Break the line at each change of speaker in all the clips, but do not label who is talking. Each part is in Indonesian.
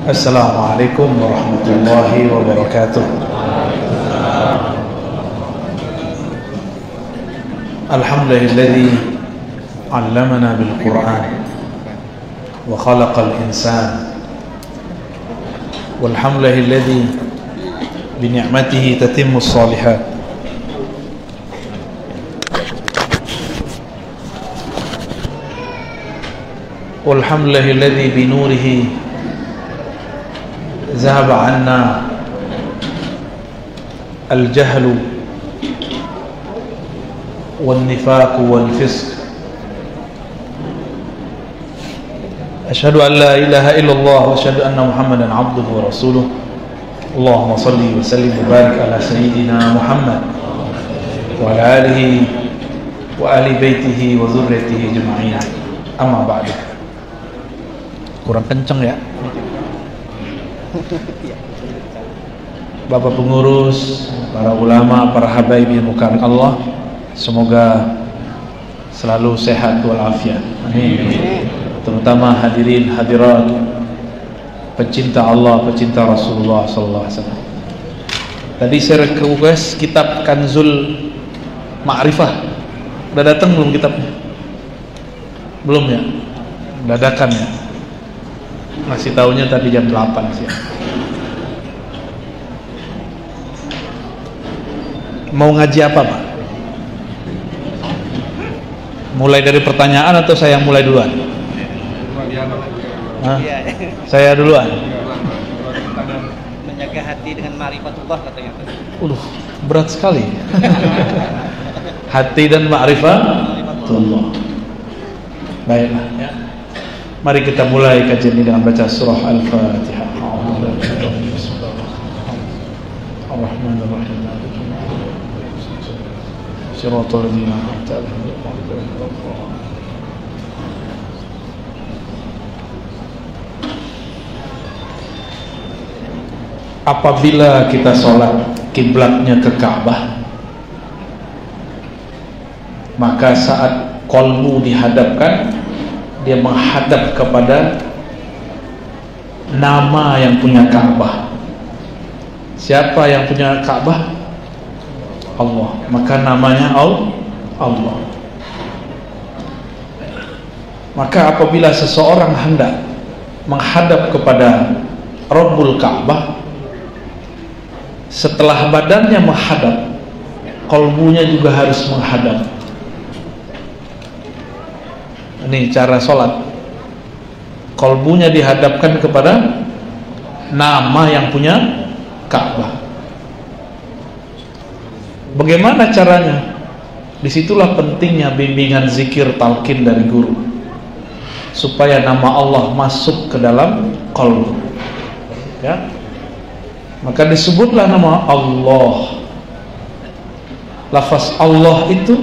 Assalamualaikum warahmatullahi wabarakatuh. Alhamdulillahilladzi 'allamana bil Qur'an wa khalaqal insana. Walhamdulillahilladzi bi ni'matihi tatimmus shalihat. Walhamdulillahilladzi bi nurihi ذهب عنا الجهل والنفاق والفسق. أشهد أن لا إله إلا الله وأشهد أن محمدا عبده ورسوله. اللهم صل وسلم وبارك على سيدنا محمد وعلى آله وآل بيته وذريته أجمعين. أما بعد. Kurang kenceng ya. Bapak pengurus, para ulama, para habaib yang mukarram Allah, semoga selalu sehat walafiat. Amin. Terutama hadirin hadirat pecinta Allah, pecinta Rasulullah sallallahu alaihi wasallam. Tadi saya request kitab Kanzul Ma'rifah. Udah datang belum kitabnya? Belum ya? Dadakan ya? Masih tahunya tadi jam 8 sih. Mau ngaji apa Pak? Mulai dari pertanyaan atau saya yang mulai duluan? Hah? Saya duluan.
Menjaga hati dengan ma'rifatullah katanya.
Berat sekali. Hati dan ma'rifatullah. Baiklah ya. Mari kita mulai kajian ini dengan baca surah Al-Fatihah. Ar-Rahmanir-Rahim. Shiratal ladzina an'amta 'alaihim. Apabila kita sholat kiblatnya ke Ka'bah, maka saat qalbu dihadapkan, dia menghadap kepada nama yang punya Ka'bah. Siapa yang punya Ka'bah? Allah. Maka namanya Allah. Maka apabila seseorang hendak menghadap kepada Rabbul Ka'bah, setelah badannya menghadap, qalbunya juga harus menghadap. Ini cara sholat. Qalbunya dihadapkan kepada nama yang punya Ka'bah. Bagaimana caranya? Disitulah pentingnya bimbingan zikir talqin dari guru, supaya nama Allah masuk ke dalam qalbu. Ya. Maka disebutlah nama Allah. Lafaz Allah itu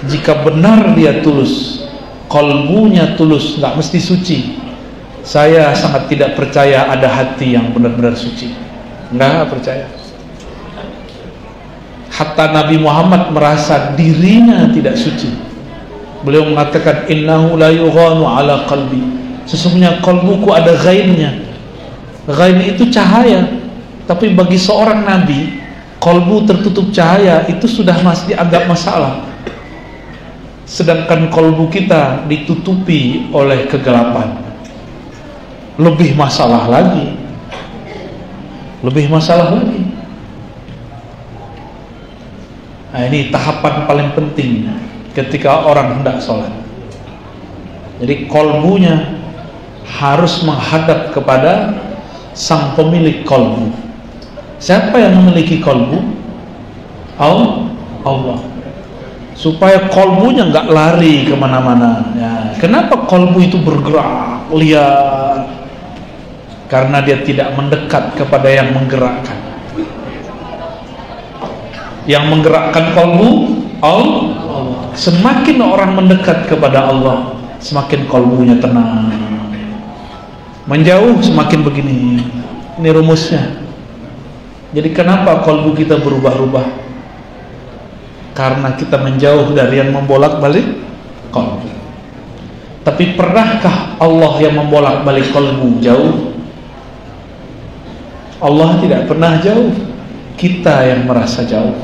jika benar dia tulus, qalbunya tulus, nggak mesti suci. Saya sangat tidak percaya ada hati yang benar-benar suci. Nggak percaya. Hatta Nabi Muhammad merasa dirinya tidak suci. Beliau mengatakan, innahu la yughanu ala qalbi. Sesungguhnya qalbuku ada ghainnya. Ghain itu cahaya. Tapi bagi seorang nabi, qalbu tertutup cahaya itu sudah masih dianggap masalah. Sedangkan qalbu kita ditutupi oleh kegelapan, lebih masalah lagi. Lebih masalah lagi. Nah, ini tahapan paling penting ketika orang hendak sholat. Jadi qalbunya harus menghadap kepada sang pemilik qalbu. Siapa yang memiliki qalbu? Allah. Supaya qalbunya nggak lari kemana-mana. Ya. Kenapa qalbu itu bergerak, lihat? Karena dia tidak mendekat kepada yang menggerakkan. Yang menggerakkan qalbu Allah. Semakin orang mendekat kepada Allah, semakin qalbunya tenang. Menjauh semakin begini. Ini rumusnya. Jadi kenapa qalbu kita berubah-ubah? Karena kita menjauh dari yang membolak-balik qalbu. Tapi pernahkah Allah yang membolak-balik qalbu jauh? Allah tidak pernah jauh, kita yang merasa jauh.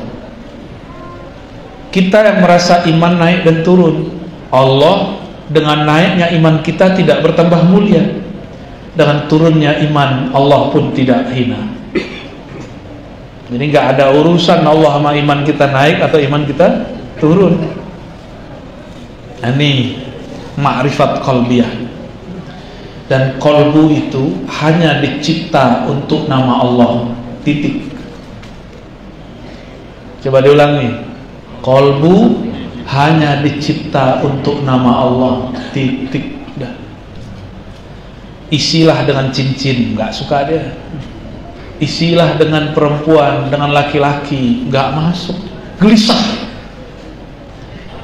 Kita yang merasa iman naik dan turun. Allah dengan naiknya iman kita tidak bertambah mulia, dengan turunnya iman Allah pun tidak hina. Jadi nggak ada urusan Allah sama iman kita naik atau iman kita turun. Ini ma'rifat qalbiyah. Dan qalbu itu hanya dicipta untuk nama Allah, titik. Coba diulangi. Qalbu hanya dicipta untuk nama Allah, titik. Dah. Isilah dengan cincin, nggak suka dia. Isilah dengan perempuan, dengan laki-laki, nggak masuk, gelisah.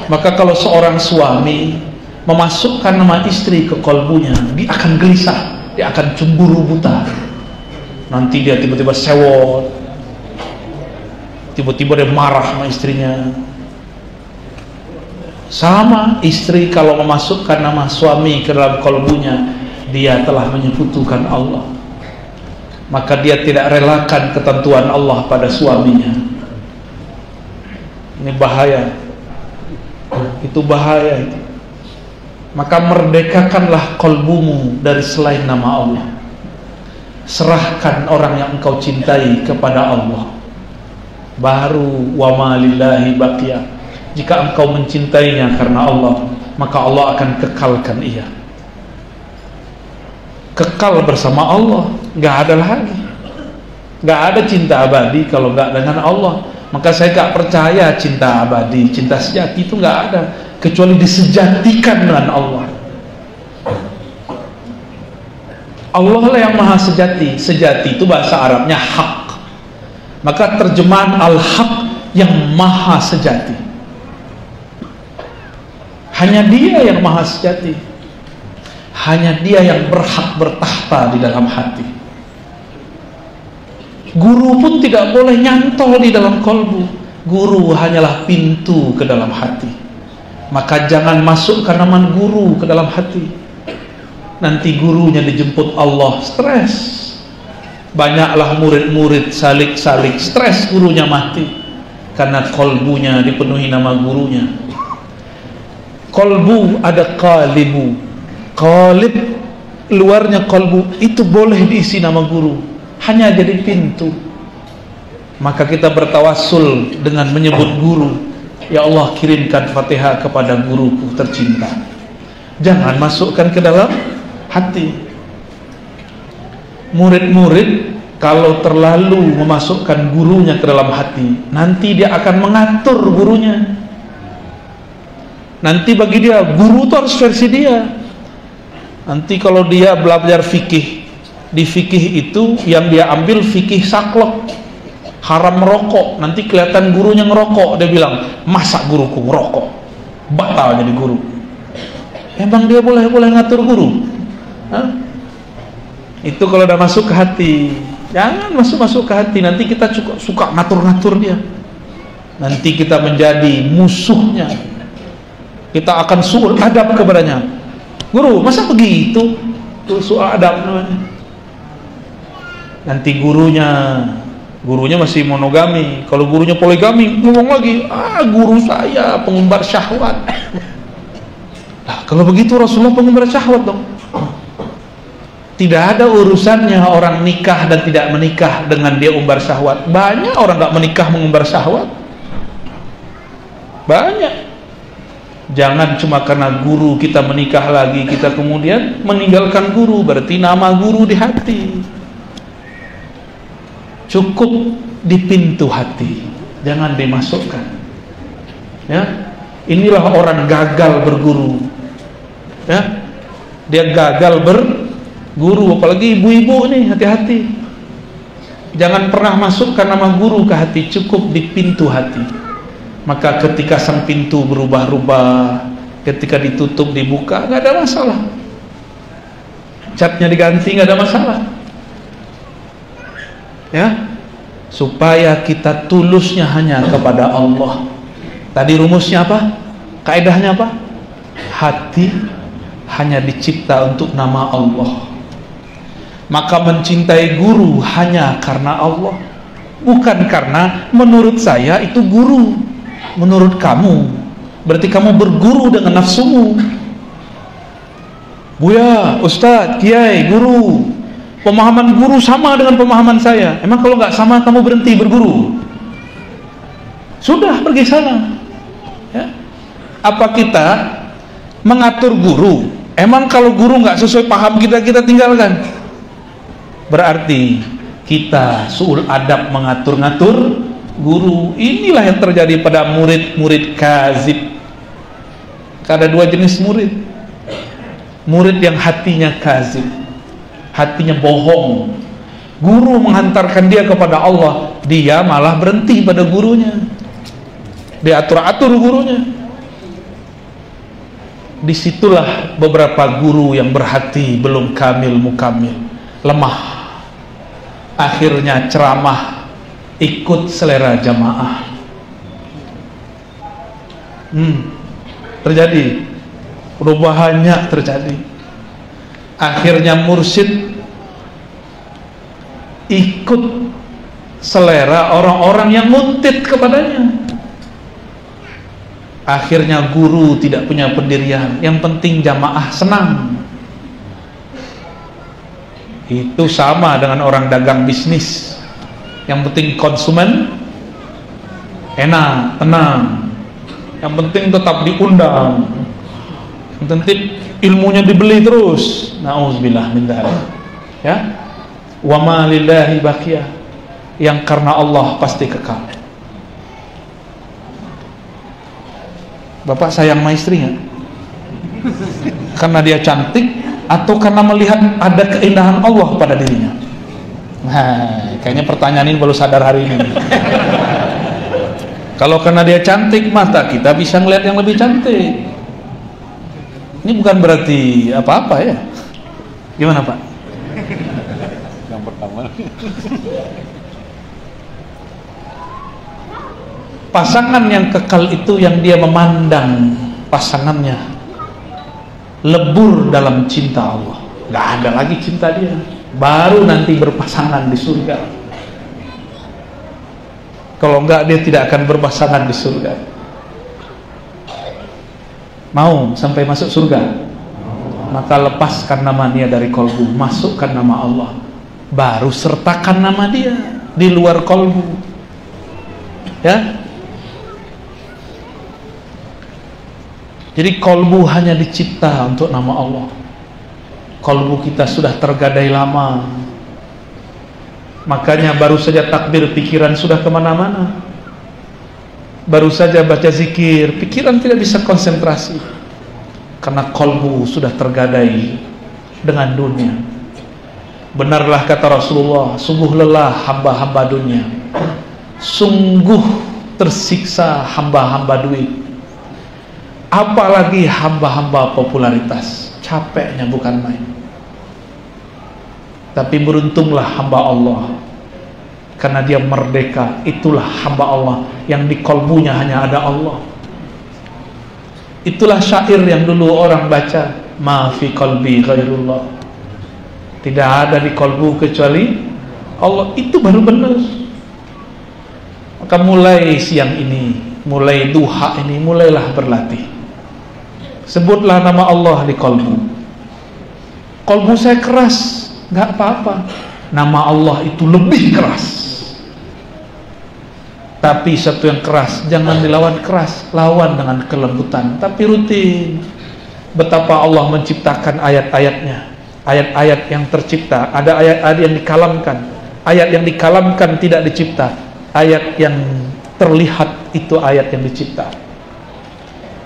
Maka kalau seorang suami memasukkan nama istri ke kalbunya, dia akan gelisah, dia akan cemburu buta. Nanti dia tiba-tiba sewot, tiba-tiba dia marah sama istrinya. Sama istri kalau memasukkan nama suami ke dalam kalbunya, dia telah menyekutukan Allah. Maka dia tidak relakan ketentuan Allah pada suaminya. Ini bahaya. Itu bahaya itu. Maka merdekakanlah kalbumu dari selain nama Allah. Serahkan orang yang engkau cintai kepada Allah. Baru wa ma lillahi baqiya. Jika engkau mencintainya karena Allah, maka Allah akan kekalkan ia. Kekal bersama Allah, nggak ada lagi. Nggak ada cinta abadi kalau nggak dengan Allah. Maka saya nggak percaya cinta abadi, cinta sejati itu nggak ada kecuali disejatikan dengan Allah. Allah lah yang maha sejati. Sejati itu bahasa Arabnya hak. Maka terjemahan al-haq yang maha sejati. Hanya dia yang maha sejati. Hanya dia yang berhak bertahta di dalam hati. Guru pun tidak boleh nyantol di dalam kalbu. Guru hanyalah pintu ke dalam hati. Maka jangan masukkan nama guru ke dalam hati. Nanti gurunya dijemput Allah, stres. Banyaklah murid-murid salik-salik, stres gurunya mati karena kalbunya dipenuhi nama gurunya. Kalbu ada qalibu. Qalib luarnya kalbu itu boleh diisi nama guru, hanya jadi pintu. Maka kita bertawassul dengan menyebut guru. Ya Allah, kirimkan Fatihah kepada guruku tercinta. Jangan masukkan ke dalam hati. Murid-murid kalau terlalu memasukkan gurunya ke dalam hati, nanti dia akan mengatur gurunya. Nanti bagi dia guru itu harus versi dia. Nanti kalau dia belajar fikih, di fikih itu yang dia ambil fikih saklek, haram merokok. Nanti kelihatan gurunya ngerokok, dia bilang, masa guruku ngerokok, batal jadi guru. Emang dia boleh ngatur guru? Hah? Itu kalau udah masuk ke hati. Jangan masuk ke hati, nanti kita suka ngatur-ngatur dia. Nanti kita menjadi musuhnya. Kita akan su'ul adab kepadanya. Guru, masa begitu? Itu su'ul adab namanya. Nanti gurunya masih monogami. Kalau gurunya poligami, ngomong lagi, guru saya pengumbar syahwat. Nah, kalau begitu Rasulullah pengumbar syahwat dong. Tidak ada urusannya orang nikah dan tidak menikah dengan dia umbar syahwat. Banyak orang gak menikah mengumbar syahwat. Banyak. Jangan cuma karena guru kita menikah lagi, kita kemudian meninggalkan guru. Berarti nama guru di hati. Cukup di pintu hati, jangan dimasukkan. Ya, inilah orang gagal berguru. Ya, dia gagal berguru, apalagi ibu-ibu nih, hati-hati. Jangan pernah masukkan nama guru ke hati, cukup di pintu hati. Maka ketika sang pintu berubah-ubah, ketika ditutup dibuka, nggak ada masalah. Catnya diganti, nggak ada masalah. Ya, supaya kita tulusnya hanya kepada Allah. Tadi rumusnya apa? Kaedahnya apa? Hati hanya dicipta untuk nama Allah. Maka mencintai guru hanya karena Allah, bukan karena menurut saya itu guru, menurut kamu berarti kamu berguru dengan nafsumu. Buya, Ustadz, Kiai, guru, pemahaman guru sama dengan pemahaman saya. Emang kalau nggak sama kamu berhenti berguru? Sudah, pergi sana. Ya. Apa kita mengatur guru? Emang kalau guru nggak sesuai paham kita, kita tinggalkan? Berarti kita suul adab mengatur-ngatur guru. Inilah yang terjadi pada murid-murid kazib. Ada dua jenis murid. Murid yang hatinya kazib, hatinya bohong. Guru menghantarkan dia kepada Allah, dia malah berhenti pada gurunya, dia atur-atur gurunya. Disitulah beberapa guru yang berhati belum kamil mukamil, lemah. Akhirnya ceramah ikut selera jamaah. Terjadi, udah banyak terjadi. Akhirnya mursyid ikut selera orang-orang yang nguntit kepadanya. Akhirnya guru tidak punya pendirian, yang penting jamaah senang. Itu sama dengan orang dagang bisnis, yang penting konsumen enak, tenang, yang penting tetap diundang, yang penting ilmunya dibeli terus. Nauzubillah min dzalik. Ya, wa ma lillahi baqiyah, yang karena Allah pasti kekal. Bapak sayang sama istri nggak? Karena dia cantik atau karena melihat ada keindahan Allah pada dirinya? Nah, kayaknya pertanyaan ini baru sadar hari ini. Kalau karena dia cantik, mata kita bisa ngelihat yang lebih cantik. Ini bukan berarti apa-apa ya. Gimana Pak?
Yang pertama,
pasangan yang kekal itu yang dia memandang pasangannya lebur dalam cinta Allah. Gak ada lagi cinta dia, baru nanti berpasangan di surga. Kalau enggak, dia tidak akan berpasangan di surga. Mau sampai masuk surga? Maka lepaskan nama dia dari kolbu, masukkan nama Allah, baru sertakan nama dia di luar kolbu. Ya. Jadi kolbu hanya dicipta untuk nama Allah. Kolbu kita sudah tergadai lama. Makanya baru saja takbir, pikiran sudah kemana-mana. Baru saja baca zikir, pikiran tidak bisa konsentrasi, karena kolbu sudah tergadai dengan dunia. Benarlah kata Rasulullah, sungguh lelah hamba-hamba dunia, sungguh tersiksa hamba-hamba duit, apalagi hamba-hamba popularitas. Capeknya bukan main. Tapi beruntunglah hamba Allah, karena dia merdeka. Itulah hamba Allah yang di kolbunya hanya ada Allah. Itulah syair yang dulu orang baca, ma fi qalbi ghairullah, tidak ada di kolbu kecuali Allah. Itu baru benar. Maka mulai siang ini, mulai duha ini, mulailah berlatih. Sebutlah nama Allah di kolbu. Kolbu saya keras, nggak apa-apa. Nama Allah itu lebih keras. Tapi satu yang keras jangan dilawan keras, lawan dengan kelembutan. Tapi rutin. Betapa Allah menciptakan ayat-ayatnya, ayat-ayat yang tercipta. Ada ayat-ayat yang dikalamkan, ayat yang dikalamkan tidak dicipta. Ayat yang terlihat itu ayat yang dicipta.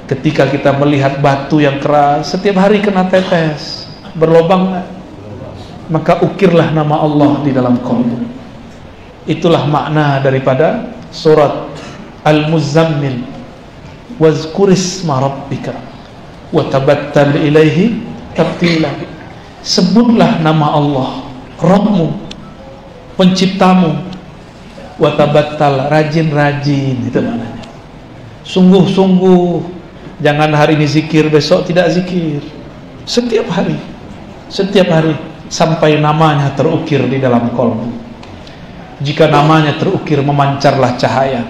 Ketika kita melihat batu yang keras, setiap hari kena tetes, berlobang, maka ukirlah nama Allah di dalam kolbu. Itulah makna daripada surat Al-Muzammil, wazkurisma rabbika wa tabattal ilaihi tabtila. Sebutlah nama Allah, Rabbmu, penciptamu, wa tabattal, rajin-rajin, itu maknanya. Sungguh-sungguh. Jangan hari ini zikir, besok tidak zikir. Setiap hari, setiap hari. sampai namanya terukir di dalam kolbu. Jika namanya terukir, memancarlah cahaya.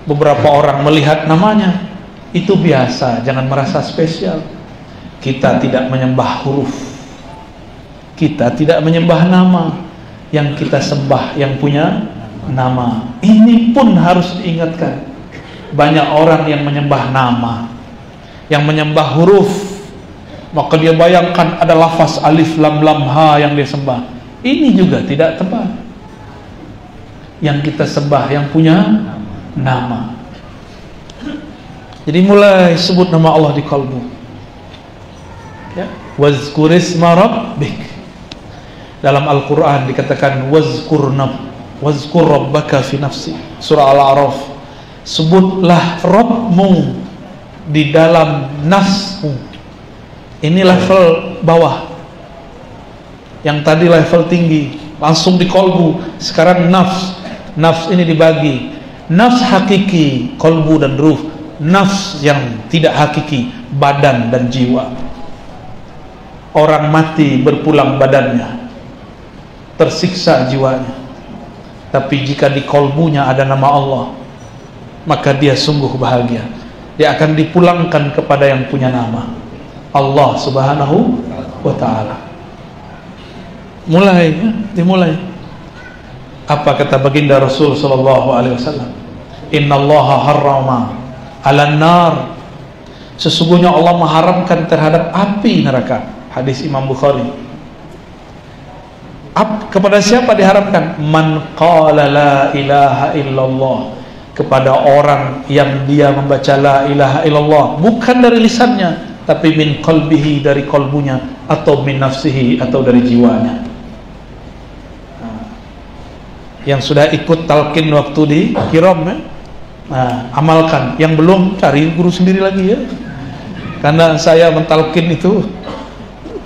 Beberapa orang melihat namanya, itu biasa, jangan merasa spesial. Kita tidak menyembah huruf, kita tidak menyembah nama. Yang kita sembah yang punya nama. Ini pun harus diingatkan. Banyak orang yang menyembah nama, yang menyembah huruf, maka dia bayangkan ada lafaz alif lam lam ha yang dia sembah. Ini juga tidak tepat. Yang kita sembah yang punya nama. Jadi mulai sebut nama Allah di kalbu. Ya, wazkurisma rabbik. Dalam Al-Quran dikatakan wazkur rabbaka fi nafsi. Surah Al-A'raf, sebutlah Rabbmu di dalam nafsmu. Ini level bawah. Yang tadi level tinggi, langsung di kolbu. Sekarang nafs. Nafs ini dibagi. Nafs hakiki, kolbu dan ruh. Nafs yang tidak hakiki, badan dan jiwa. Orang mati berpulang badannya, tersiksa jiwanya. Tapi jika di kolbunya ada nama Allah, maka dia sungguh bahagia. Dia akan dipulangkan kepada yang punya nama, Allah Subhanahu wa ta'ala. Mulai, ya, dimulai. Apa kata baginda Rasul sallallahu alaihi wasallam? Innallaha harrama 'alan nar. Sesungguhnya Allah mengharamkan terhadap api neraka. Hadis Imam Bukhari. Kepada siapa diharamkan? Man qala la ilaha illallah. Kepada orang yang dia membaca la ilaha illallah, bukan dari lisannya, tapi min qalbihi, dari kolbunya, atau min nafsihi, atau dari jiwanya. Yang sudah ikut talqin waktu di Kiram, ya? Nah, amalkan. Yang belum, cari guru sendiri lagi, ya. Karena saya mentalqin itu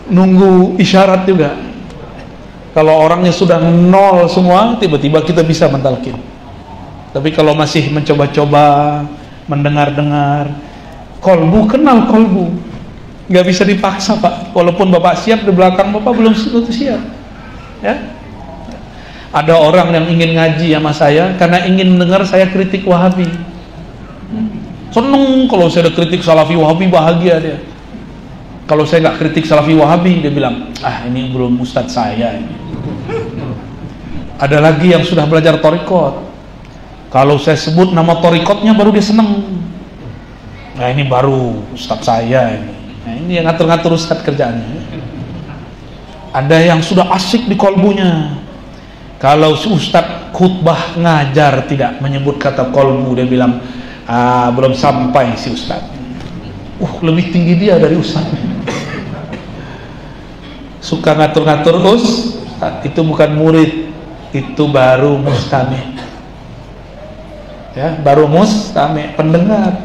nunggu isyarat juga. Kalau orangnya sudah nol semua, tiba-tiba kita bisa mentalqin. Tapi kalau masih mencoba-coba, mendengar-dengar, kolbu, kenal kolbu, nggak bisa dipaksa, Pak. Walaupun Bapak siap, di belakang Bapak belum siap, ya. Ada orang yang ingin ngaji sama saya karena ingin dengar saya kritik Wahabi. Seneng kalau saya ada kritik Salafi Wahabi, bahagia dia. Kalau saya nggak kritik Salafi Wahabi, dia bilang, ah ini belum ustadz saya ini. Ada lagi yang sudah belajar torikot. Kalau saya sebut nama torikotnya baru dia seneng. Nah ini baru ustadz saya ini. Nah ini yang ngatur-ngatur ustadz kerjaannya. Ada yang sudah asik di kolbunya. Kalau si ustadz khutbah ngajar tidak menyebut kata kolbu, dia bilang, ah belum sampai si ustadz. Lebih tinggi dia dari ustadz. Suka ngatur-ngatur ustadz, itu bukan murid, itu baru mustami'. Ya, baru mustami', pendengar.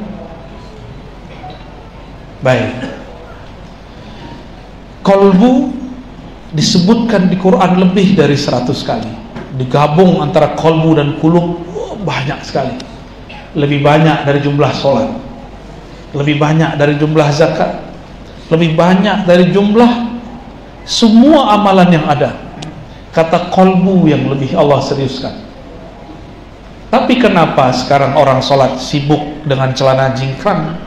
Baik. Kolbu disebutkan di Quran lebih dari 100 kali. Digabung antara kolbu dan kulub, banyak sekali. Lebih banyak dari jumlah sholat, lebih banyak dari jumlah zakat, lebih banyak dari jumlah semua amalan yang ada. Kata kolbu yang lebih Allah seriuskan. Tapi kenapa sekarang orang sholat sibuk dengan celana jingkrang?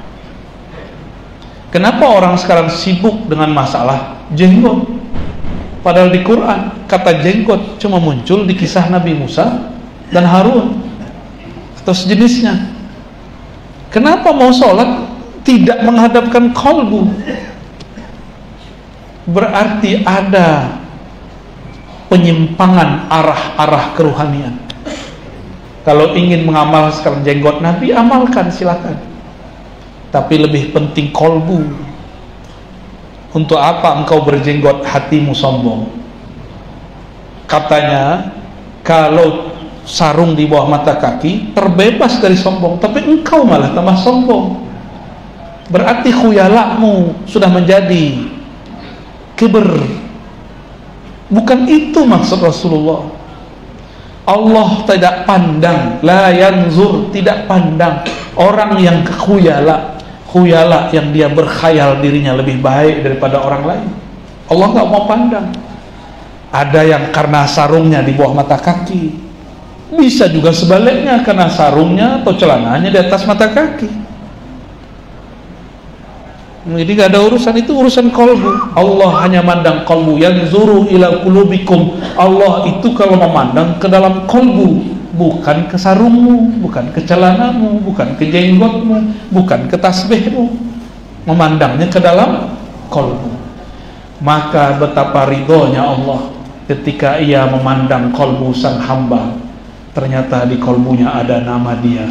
Kenapa orang sekarang sibuk dengan masalah jenggot? Padahal di Quran kata jenggot cuma muncul di kisah Nabi Musa dan Harun atau sejenisnya. Kenapa mau sholat tidak menghadapkan kolbu? Berarti ada penyimpangan arah-arah keruhanian. Kalau ingin mengamalkan jenggot Nabi, amalkan, silakan. Tapi lebih penting kolbu. Untuk apa engkau berjenggot, hatimu sombong? Katanya kalau sarung di bawah mata kaki terbebas dari sombong, tapi engkau malah tambah sombong. Berarti khuyalakmu sudah menjadi kiber. Bukan itu maksud Rasulullah. Allah tidak pandang, la yanzur, tidak pandang orang yang khuyala, khuyala yang dia berkhayal dirinya lebih baik daripada orang lain. Allah nggak mau pandang. Ada yang karena sarungnya di bawah mata kaki, bisa juga sebaliknya karena sarungnya atau celananya di atas mata kaki. Jadi gak ada urusan, itu urusan kolbu. Allah hanya mandang kolbu. Yanzuru ila qulubikum. Allah itu kalau memandang ke dalam kolbu, bukan ke sarungmu, bukan ke celanamu, bukan ke jenggotmu, bukan ke tasbihmu. Memandangnya ke dalam kolbu. Maka betapa ridhonya Allah ketika ia memandang kolbu sang hamba. Ternyata di kolbunya ada nama dia,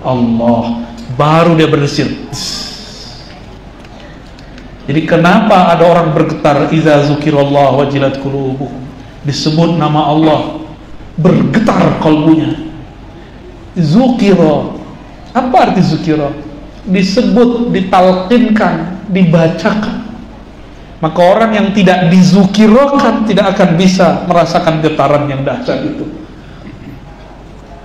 Allah. Baru dia berdesir. Jadi kenapa ada orang bergetar iza zukirallah wajilat qulubuhum, disebut nama Allah bergetar kolbunya. Zukira, apa arti zukira? Disebut, ditalqinkan, dibacakan. Maka orang yang tidak dizukirakan tidak akan bisa merasakan getaran yang dahsyat itu.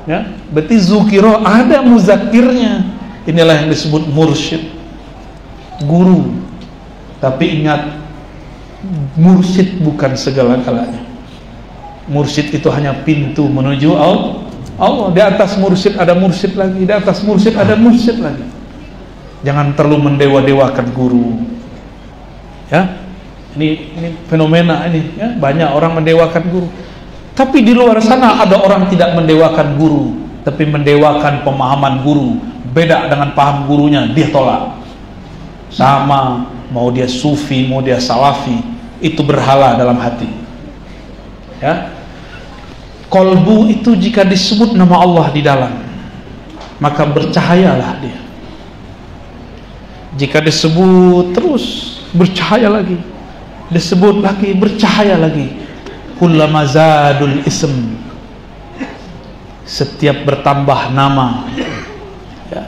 Ya, berarti zukira ada muzakirnya. Inilah yang disebut mursyid, guru. Tapi ingat, mursyid bukan segala-galanya. Mursyid itu hanya pintu menuju Allah. Di atas mursyid ada mursyid lagi, di atas mursyid ada mursyid lagi. Jangan terlalu mendewa-dewakan guru. Ya, ini fenomena ini. Ya, banyak orang mendewakan guru. Tapi di luar sana ada orang tidak mendewakan guru, tapi mendewakan pemahaman guru. Beda dengan paham gurunya, dia tolak. Sama, mau dia sufi, mau dia salafi, itu berhala dalam hati. Ya, kolbu itu jika disebut nama Allah di dalam, maka bercahayalah dia. Jika disebut terus, bercahaya lagi, disebut lagi, bercahaya lagi. Kullama zadul ism, setiap bertambah nama, ya,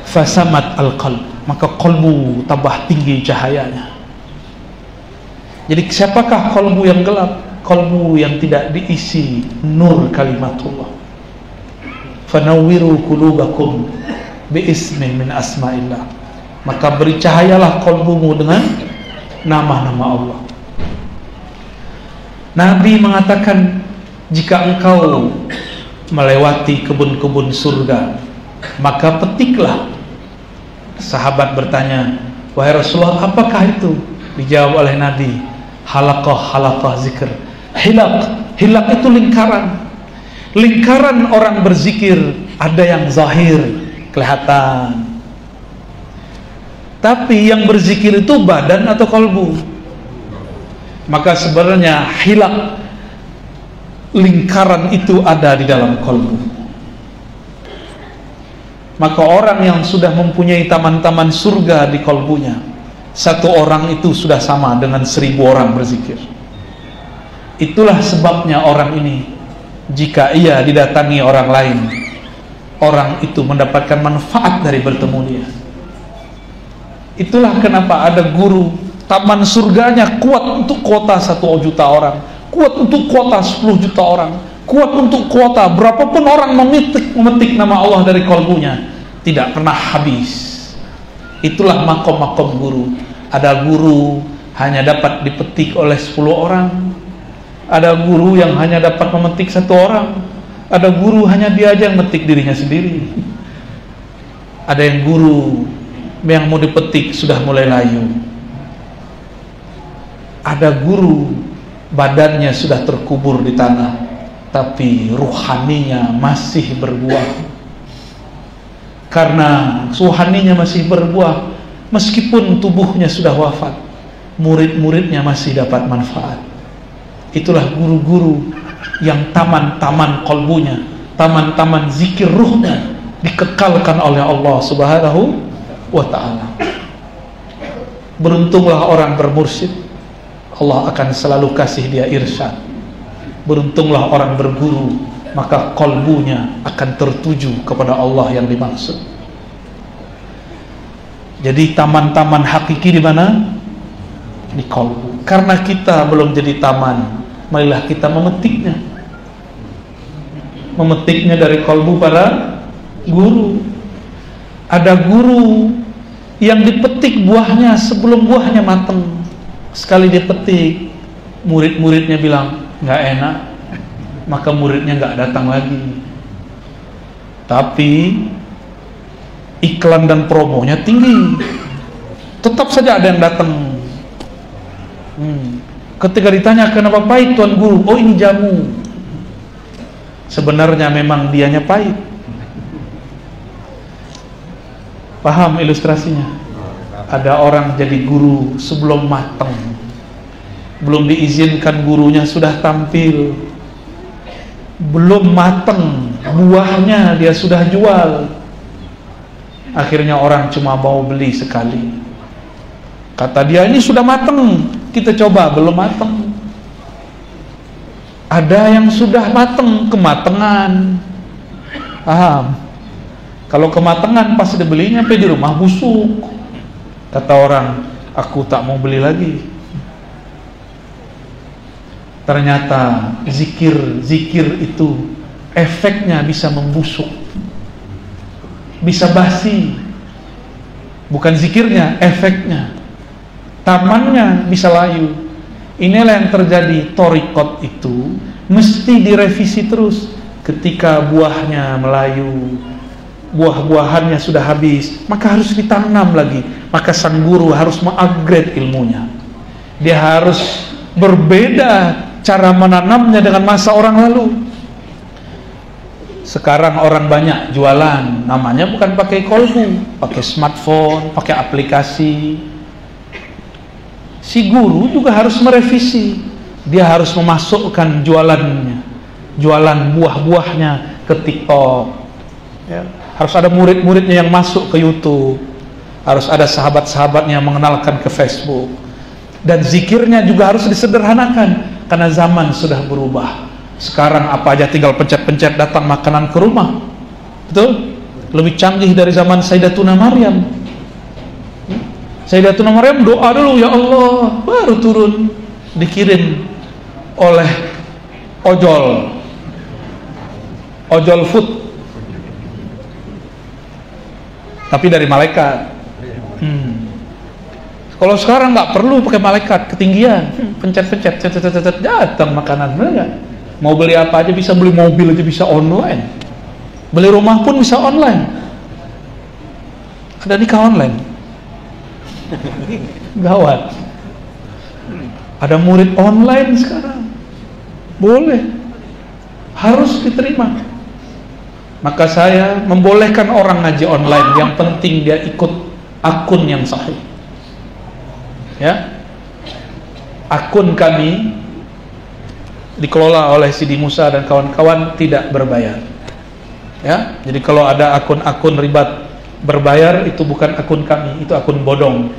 fasamat al-qalb, maka kolbu tambah tinggi cahayanya. Jadi siapakah kolbu yang gelap? Kolbu yang tidak diisi nur kalimatullah. Fanawwiru qulubakum biismin min asma'illah, maka beri cahayalah kolbumu dengan nama-nama Allah. Nabi mengatakan, jika engkau melewati kebun-kebun surga, maka petiklah. Sahabat bertanya, wahai Rasulullah, apakah itu? Dijawab oleh Nabi, halaqah zikr. Hilaq itu lingkaran. Lingkaran orang berzikir, ada yang zahir, kelihatan. Tapi yang berzikir itu badan atau kolbu? Maka sebenarnya hilaq, lingkaran itu ada di dalam kolbu. Maka orang yang sudah mempunyai taman-taman surga di kolbunya, satu orang itu sudah sama dengan 1000 orang berzikir. Itulah sebabnya orang ini, jika ia didatangi orang lain, orang itu mendapatkan manfaat dari bertemu dia. Itulah kenapa ada guru, taman surganya kuat untuk kuota 1 juta orang, kuat untuk kuota 10 juta orang, kuat untuk kuota berapapun orang memetik nama Allah dari kolbunya, tidak pernah habis. Itulah makom-makom guru. Ada guru hanya dapat dipetik oleh 10 orang, ada guru yang hanya dapat memetik 1 orang, ada guru hanya dia aja yang memetik dirinya sendiri, ada yang guru yang mau dipetik sudah mulai layu, ada guru badannya sudah terkubur di tanah tapi ruhaninya masih berbuah. Karena ruhaninya masih berbuah, meskipun tubuhnya sudah wafat, murid-muridnya masih dapat manfaat. Itulah guru-guru yang taman-taman kolbunya, taman-taman zikir ruhnya dikekalkan oleh Allah Subhanahu wa ta'ala. Beruntunglah orang bermursyid, Allah akan selalu kasih dia irsyad. Beruntunglah orang berguru, maka kolbunya akan tertuju kepada Allah yang dimaksud. Jadi taman-taman hakiki di mana? Di kolbu. Karena kita belum jadi taman, marilah kita memetiknya. Memetiknya dari kolbu para guru. Ada guru yang dipetik buahnya sebelum buahnya matang. Sekali dipetik, murid-muridnya bilang nggak enak, maka muridnya nggak datang lagi. Tapi iklan dan promonya tinggi, tetap saja ada yang datang. Ketika ditanya kenapa pahit Tuan Guru, oh ini jamu. Sebenarnya memang dianya pahit. Paham ilustrasinya? Ada orang jadi guru sebelum matang, belum diizinkan gurunya sudah tampil, belum matang buahnya dia sudah jual. Akhirnya orang cuma mau beli sekali. Kata dia, ini sudah matang, kita coba, belum matang. Ada yang sudah matang, kematangan. Paham? Kalau kematangan pas dibelinya sampai di rumah busuk. Kata orang, aku tak mau beli lagi. Ternyata zikir itu efeknya bisa membusuk, bisa basi. Bukan zikirnya, efeknya. Tamannya bisa layu. Inilah yang terjadi. Thariqat itu mesti direvisi terus. Ketika buahnya melayu, buah-buahannya sudah habis, maka harus ditanam lagi. Maka sang guru harus mengupgrade ilmunya. Dia harus berbeda cara menanamnya dengan masa orang lalu. Sekarang orang banyak jualan, namanya bukan pakai kolbu, pakai smartphone, pakai aplikasi. Si guru juga harus merevisi. Dia harus memasukkan jualannya, jualan buah-buahnya ke TikTok ya. Harus ada murid-muridnya yang masuk ke YouTube. Harus ada sahabat-sahabatnya yang mengenalkan ke Facebook. Dan zikirnya juga harus disederhanakan, karena zaman sudah berubah. Sekarang apa aja tinggal pencet-pencet datang makanan ke rumah. Betul? Lebih canggih dari zaman Sayyidatuna Maryam. Sayyidatuna Maryam doa dulu, ya Allah, baru turun, dikirim oleh ojol food, tapi dari malaikat. Kalau sekarang nggak perlu pakai malaikat, ketinggian, pencet-pencet, datang makanan. Bener? Mau beli apa aja bisa, beli mobil aja bisa online, beli rumah pun bisa online. Ada nikah online, gawat. Ada murid online sekarang, boleh, harus diterima. Maka saya membolehkan orang ngaji online, yang penting dia ikut akun yang sahih. Ya, akun kami dikelola oleh Sidi Musa dan kawan-kawan, tidak berbayar. Ya, jadi kalau ada akun-akun ribat berbayar, itu bukan akun kami, itu akun bodong.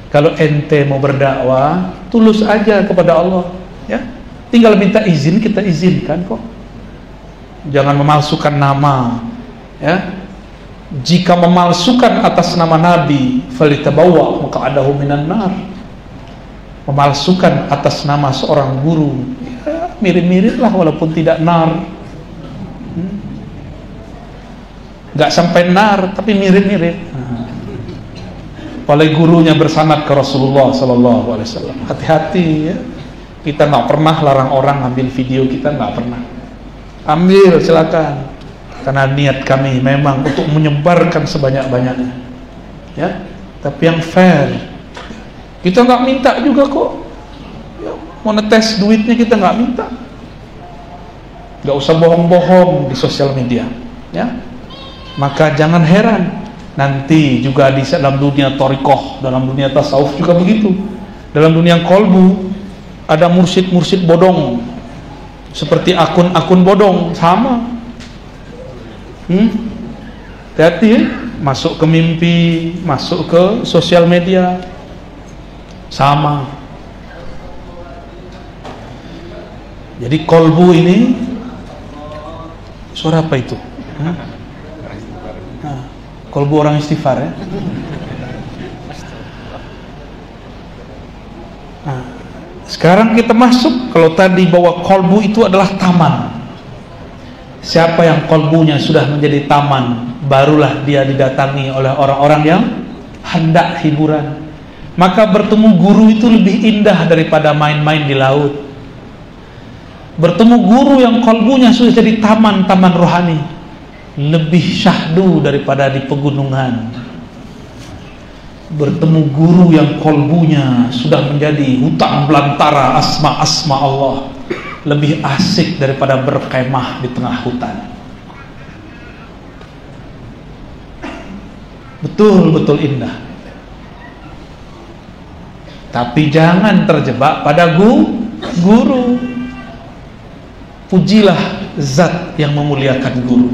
Kalau ente mau berdakwah, tulus aja kepada Allah, ya. Tinggal minta izin, kita izinkan kok. Jangan memalsukan nama, ya. Jika memalsukan atas nama Nabi, falitabawwa maq'adahu minan nar. Memalsukan atas nama seorang guru, ya, mirip-mirip lah walaupun tidak nar. Nggak sampai nar, tapi mirip-mirip. Oleh gurunya bersanad ke Rasulullah Sallallahu Alaihi Wasallam. Hati-hati ya. Kita nggak pernah larang orang ambil video kita, nggak pernah. Ambil silakan. Karena niat kami memang untuk menyebarkan sebanyak-banyaknya. Ya, tapi yang fair. Kita nggak minta juga kok. Ya, mau ngetes duitnya kita nggak minta. Nggak usah bohong-bohong di sosial media. Ya, maka jangan heran. Nanti juga di dalam dunia thariqah, dalam dunia tasawuf juga begitu. Dalam dunia kolbu ada mursyid-mursyid bodong, seperti akun-akun bodong, sama. Hati-hati ya, masuk ke mimpi, masuk ke sosial media, sama. Jadi kolbu ini, suara apa itu? Kolbu orang istighfar ya. Nah, sekarang kita masuk. Kalau tadi bahwa kolbu itu adalah taman, siapa yang kolbunya sudah menjadi taman, barulah dia didatangi oleh orang-orang yang hendak hiburan. Maka bertemu guru itu lebih indah daripada main-main di laut. Bertemu guru yang kolbunya sudah jadi taman-taman rohani, lebih syahdu daripada di pegunungan. Bertemu guru yang kolbunya sudah menjadi hutan belantara asma-asma Allah, lebih asik daripada berkemah di tengah hutan. Betul-betul indah. Tapi jangan terjebak pada guru. Pujilah zat yang memuliakan guru.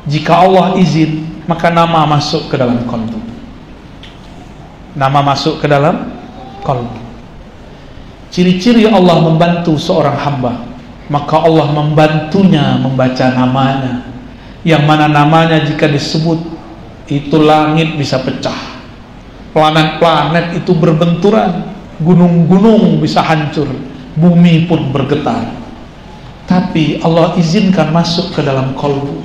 Jika Allah izin, maka nama masuk ke dalam qalbu. Nama masuk ke dalam qalbu. Ciri-ciri Allah membantu seorang hamba, maka Allah membantunya membaca namanya, yang mana namanya jika disebut itu langit bisa pecah, planet-planet itu berbenturan, gunung-gunung bisa hancur, bumi pun bergetar. Tapi Allah izinkan masuk ke dalam qalbu.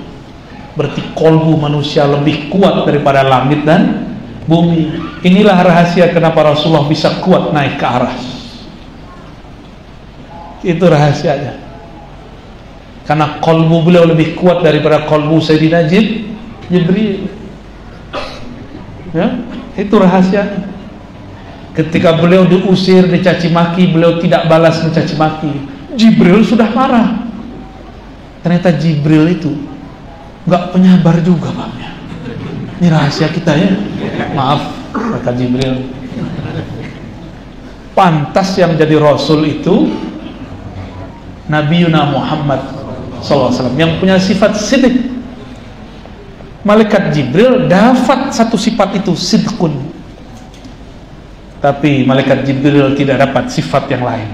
Berarti qalbu manusia lebih kuat daripada langit dan bumi. Inilah rahasia kenapa Rasulullah bisa kuat naik ke aras. Itu rahasianya. Karena qalbu beliau lebih kuat daripada qalbu Sayyidina Jibril. Ya, itu rahasianya. Ketika beliau diusir, dicaci maki, beliau tidak balas mencaci maki. Jibril sudah marah. Ternyata Jibril itu nggak penyabar juga, Bangnya. Ini rahasia kita ya. Maaf, kata Jibril. Pantas yang jadi Rasul itu Nabi Muhammad SAW yang punya sifat sidq. Malaikat Jibril dapat satu sifat itu, sidqun. Tapi malaikat Jibril tidak dapat sifat yang lain.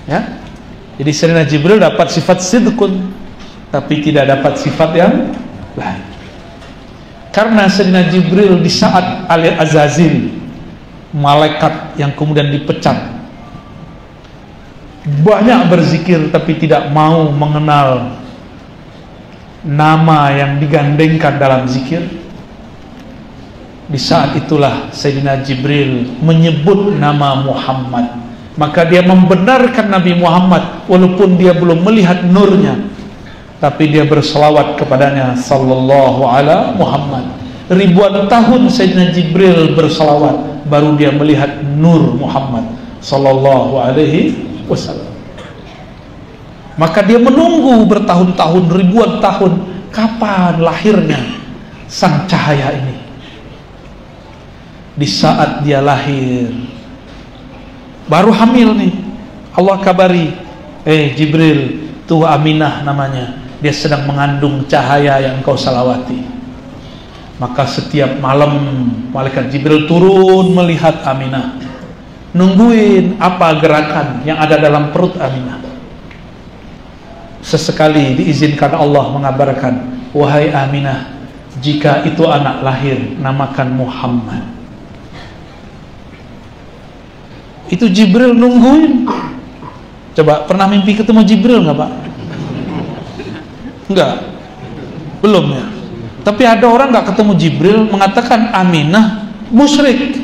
Ya, jadi Sayyidina Jibril dapat sifat sidqun, tapi tidak dapat sifat yang lain. Karena Sayyidina Jibril di saat Al-Azazil, malaikat yang kemudian dipecat, banyak berzikir tapi tidak mau mengenal nama yang digandengkan dalam zikir. Di saat itulah Sayyidina Jibril menyebut nama Muhammad. Maka dia membenarkan Nabi Muhammad walaupun dia belum melihat nurnya, tapi dia berselawat kepadanya sallallahu ala Muhammad. Ribuan tahun Sayyidina Jibril berselawat, baru dia melihat nur Muhammad sallallahu alaihi wasallam. Maka dia menunggu bertahun-tahun, ribuan tahun, kapan lahirnya sang cahaya ini. Di saat dia lahir, baru hamil nih, Allah kabari, Jibril, tuh Aminah namanya, dia sedang mengandung cahaya yang engkau salawati. Maka setiap malam malaikat Jibril turun melihat Aminah, nungguin apa gerakan yang ada dalam perut Aminah. Sesekali diizinkan Allah mengabarkan, wahai Aminah, jika itu anak lahir, namakan Muhammad. Itu Jibril nungguin. Coba pernah mimpi ketemu Jibril nggak, Pak? Enggak, belum ya. Tapi ada orang nggak ketemu Jibril mengatakan Aminah musyrik.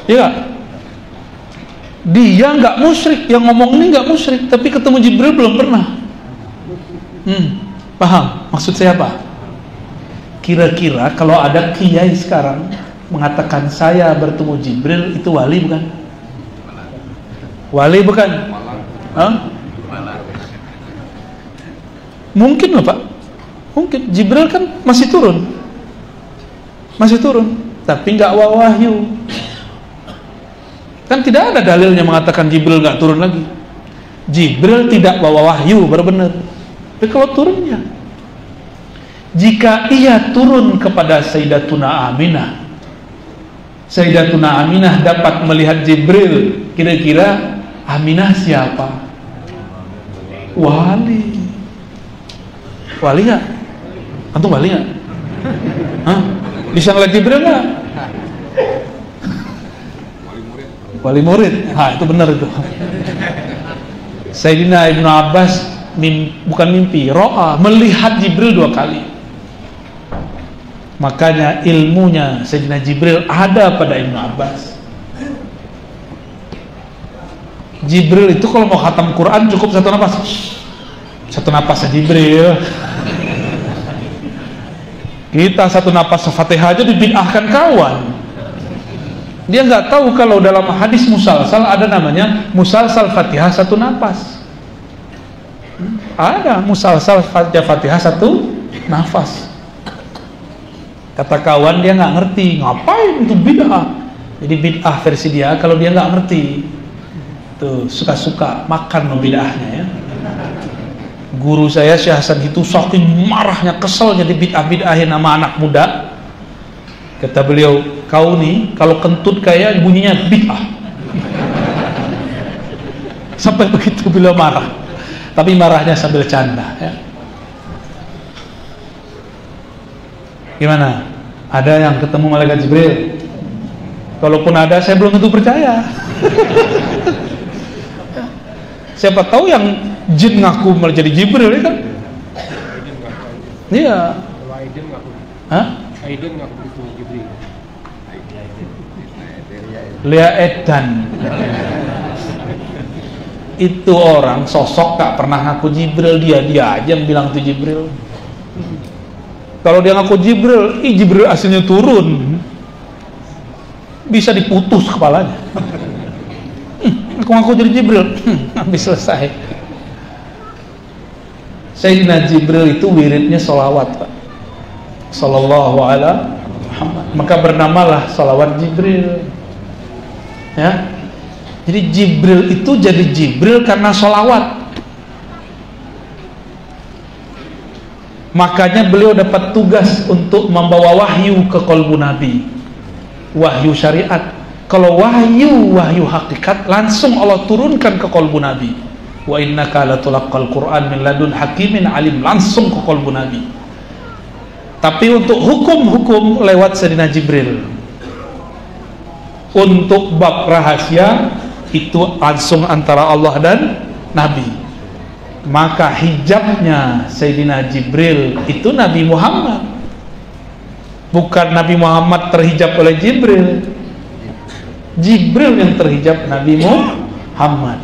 Ya, dia nggak musyrik, yang ngomong ini nggak musyrik, tapi ketemu Jibril belum pernah. Paham maksud saya apa? Kira-kira kalau ada kiai sekarang mengatakan saya bertemu Jibril, itu wali bukan? Wali bukan? Mungkin loh Pak, mungkin. Jibril kan masih turun, tapi nggak wahyu. Kan tidak ada dalilnya mengatakan Jibril nggak turun lagi. Jibril tidak bawa wahyu, benar-benar. Tapi kalau turunnya, jika ia turun kepada Sayyidatuna Aminah, Sayyidatuna Aminah dapat melihat Jibril, kira-kira Aminah siapa? Wali. Wali nggak? Antum wali nggak? Bisa ngeliat Jibril nggak? Wali murid. Itu benar itu. Sayyidina Ibnu Abbas bukan mimpi, ro'a, melihat Jibril 2 kali. Makanya ilmunya Sayyidina Jibril ada pada Ibnu Abbas. Jibril itu kalau mau khatam Quran cukup satu napas. Satu napas Jibril. Kita satu napas Fatihah aja dibid'ahkan kawan. Dia nggak tahu kalau dalam hadis musalsal ada namanya musalsal Fatihah satu napas. Ada musalsal Fatihah satu nafas. Kata kawan dia nggak ngerti, ngapain itu bid'ah. Jadi bid'ah versi dia kalau dia nggak ngerti. Tuh suka-suka makan bid'ahnya ya. Guru saya Syekh Hasan itu saking marahnya, keselnya di bid'ah-bid'ahin sama anak muda. Kata beliau, kau nih kalau kentut kayak bunyinya bid'ah. Sampai begitu beliau marah. Tapi marahnya sambil canda ya. Gimana? Ada yang ketemu malaikat Jibril? Kalaupun ada, saya belum tentu percaya. Siapa tahu yang jin ngaku malah jadi Jibril ya kan? Iya. Hah? Aiden ngaku itu Jibril. Lia Edan. Itu orang sosok gak pernah ngaku Jibril, dia aja yang bilang itu Jibril. Kalau dia ngaku Jibril, Jibril aslinya turun, bisa diputus kepalanya. Aku ngaku jadi Jibril, habis selesai. Sayyidina Jibril itu wiridnya sholawat, Pak. Sallallahu ala Muhammad. Maka bernamalah sholawat Jibril. Ya. Jadi Jibril itu jadi Jibril karena sholawat. Makanya beliau dapat tugas untuk membawa wahyu ke qalbu Nabi. Wahyu syariat. Kalau wahyu hakikat langsung Allah turunkan ke qalbu Nabi. Wa innaka latulaqqal Qur'an min ladun hakimin alim, langsung ke qalbu Nabi. Tapi untuk hukum-hukum lewat Sayyidina Jibril. Untuk bab rahasia itu langsung antara Allah dan Nabi. Maka hijabnya Sayyidina Jibril itu Nabi Muhammad, bukan Nabi Muhammad terhijab oleh Jibril. Jibril yang terhijab Nabi Muhammad.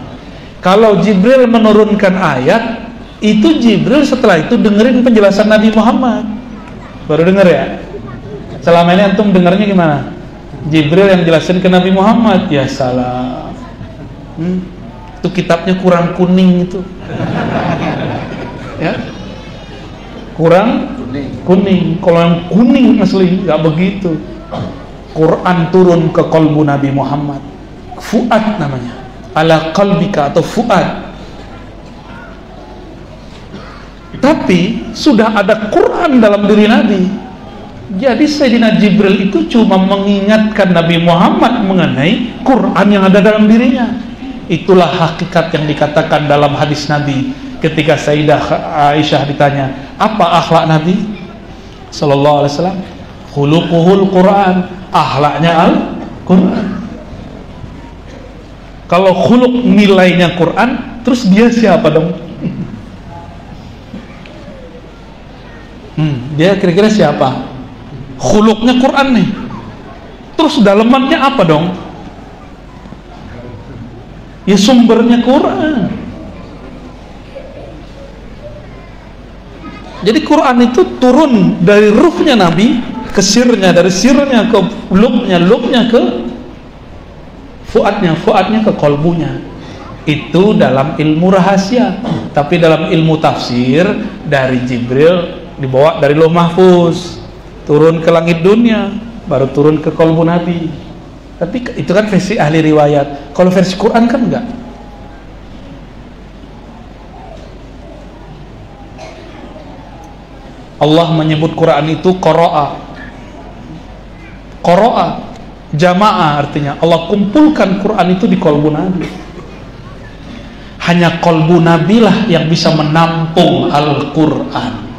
Kalau Jibril menurunkan ayat, itu Jibril setelah itu dengerin penjelasan Nabi Muhammad. Baru denger ya? Selama ini antum dengarnya gimana? Jibril yang jelasin ke Nabi Muhammad. Ya salah. Itu kitabnya kurang kuning itu. Ya, kurang kuning. Kalau yang kuning asli nggak begitu. Quran turun ke qalbu Nabi Muhammad. Fuad namanya. Ala qalbika atau fuad. Tapi sudah ada Quran dalam diri Nabi. Jadi Sayyidina Jibril itu cuma mengingatkan Nabi Muhammad mengenai Quran yang ada dalam dirinya. Itulah hakikat yang dikatakan dalam hadis Nabi ketika Sayyidah Aisyah ditanya, apa akhlak Nabi sallallahu alaihi wasallam? Khuluquhul Quran, akhlaknya Al-Quran. Kalau khuluq nilainya Quran, terus dia siapa dong? Dia kira-kira siapa? Khuluqnya Quran nih. Terus dalemannya apa dong? Ya sumbernya Quran. Jadi Quran itu turun dari ruhnya Nabi ke sirnya, dari sirnya ke lubnya ke fuadnya ke kolbunya. Itu dalam ilmu rahasia. Tapi dalam ilmu tafsir, dari Jibril dibawa dari Lauh Mahfuz, turun ke langit dunia, baru turun ke kolbu Nabi. Tapi itu kan versi ahli riwayat. Kalau versi Quran kan enggak. Allah menyebut Quran itu qara'a. Qara'a, jamaah artinya. Allah kumpulkan Quran itu di kolbu Nabi. Hanya kolbu Nabi lah yang bisa menampung Al-Quran.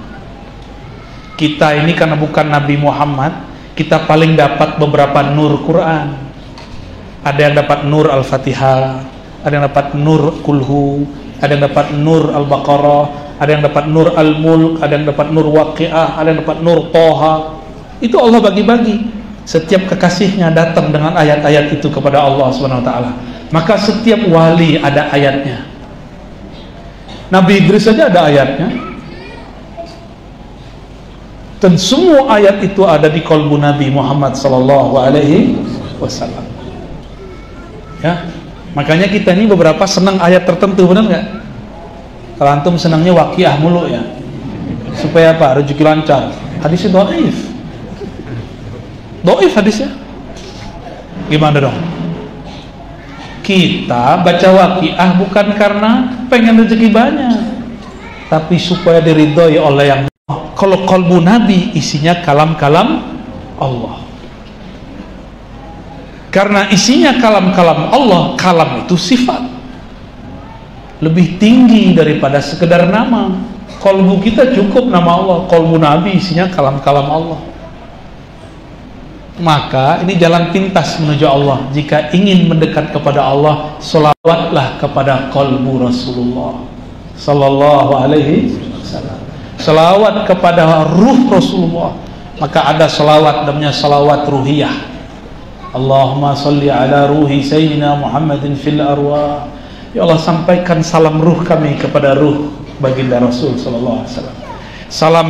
Kita ini karena bukan Nabi Muhammad, kita paling dapat beberapa nur Quran. Ada yang dapat nur Al-Fatihah, ada yang dapat nur Kulhu, ada yang dapat nur Al-Baqarah, ada yang dapat nur Al-Mulk, ada yang dapat nur Waqi'ah, ada yang dapat nur Toha. Itu Allah bagi-bagi. Setiap kekasihnya datang dengan ayat-ayat itu kepada Allah Subhanahu wa taala. Maka setiap wali ada ayatnya. Nabi Idris saja ada ayatnya. Dan semua ayat itu ada di qalbu Nabi Muhammad sallallahu alaihi wasallam. Ya. Makanya kita ini beberapa senang ayat tertentu, benar nggak? Kalau antum senangnya waqiah mulu ya. Supaya apa? Rezeki lancar. Hadisnya dhaif. Dhaif hadisnya. Gimana dong? Kita baca waqiah bukan karena pengen rezeki banyak, tapi supaya diridhoi oleh yang. Kalau qalbu Nabi isinya kalam-kalam Allah. Karena isinya kalam-kalam Allah, kalam itu sifat. Lebih tinggi daripada sekedar nama. Qalbu kita cukup nama Allah, qalbu Nabi isinya kalam-kalam Allah. Maka ini jalan pintas menuju Allah. Jika ingin mendekat kepada Allah, selawatlah kepada qalbu Rasulullah sallallahu alaihi wasallam. Selawat kepada ruh Rasulullah. Maka ada selawat namanya selawat ruhiyah. Allahumma salli ala ruhi sayyidina Muhammadin fil arwah. Ya Allah, sampaikan salam ruh kami kepada ruh baginda Rasul sallallahu alaihi wasallam. Salam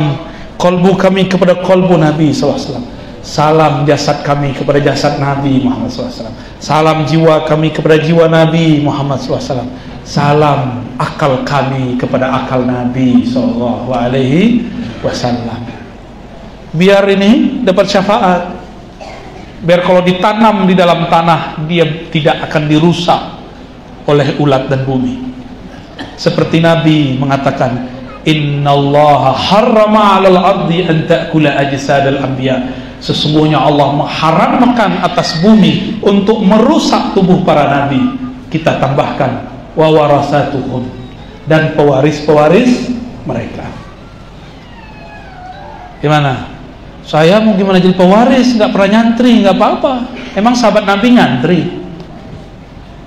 qalbu kami kepada qalbu Nabi sallallahu alaihi wasallam. Salam jasad kami kepada jasad Nabi Muhammad sallallahu alaihi wasallam. Salam jiwa kami kepada jiwa Nabi Muhammad sallallahu alaihi wasallam. Salam akal kami kepada akal Nabi sallallahu alaihi wasallam. Biar ini dapat syafaat. Biar kalau ditanam di dalam tanah, dia tidak akan dirusak oleh ulat dan bumi. Seperti Nabi mengatakan, innallaha harrama 'alal ardi an ta'kula ajsadal anbiya. Sesungguhnya Allah mengharamkan atas bumi untuk merusak tubuh para nabi. Kita tambahkan wa warasatuhum, dan pewaris-pewaris mereka. Gimana? Saya mau gimana jadi pewaris? Nggak pernah nyantri, nggak apa-apa. Emang sahabat Nabi nyantri?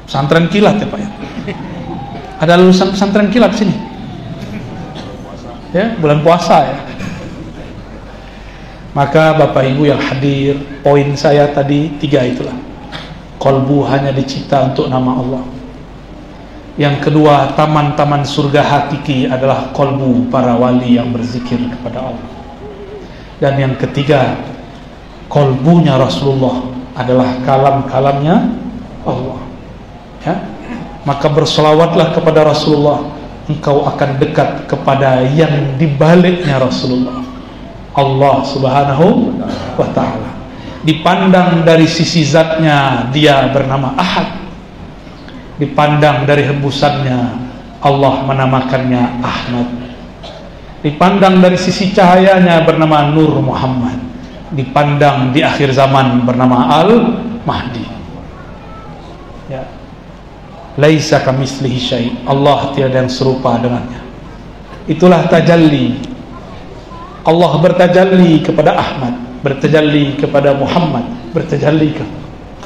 Pesantren kilat ya Pak ya? Ada lulusan pesantren kilat sini? Ya, bulan puasa ya. Maka Bapak Ibu yang hadir, poin saya tadi 3 itulah. Qalbu hanya dicipta untuk nama Allah. Yang kedua, taman-taman surga hakiki adalah qalbu para wali yang berzikir kepada Allah. Dan yang ketiga, qalbunya Rasulullah adalah kalam-kalamnya Allah. Ya? Maka berselawatlah kepada Rasulullah, engkau akan dekat kepada yang dibaliknya Rasulullah, Allah subhanahu wa ta'ala. Dipandang dari sisi zatnya, dia bernama Ahad. Dipandang dari hembusannya, Allah menamakannya Ahmad. Dipandang dari sisi cahayanya, bernama Nur Muhammad. Dipandang di akhir zaman, bernama Al-Mahdi. Ya. Laisa kamitslihi syai'. Allah tiada yang serupa dengannya. Itulah tajalli. Allah bertajalli kepada Ahmad, bertajalli kepada Muhammad, bertajalli ke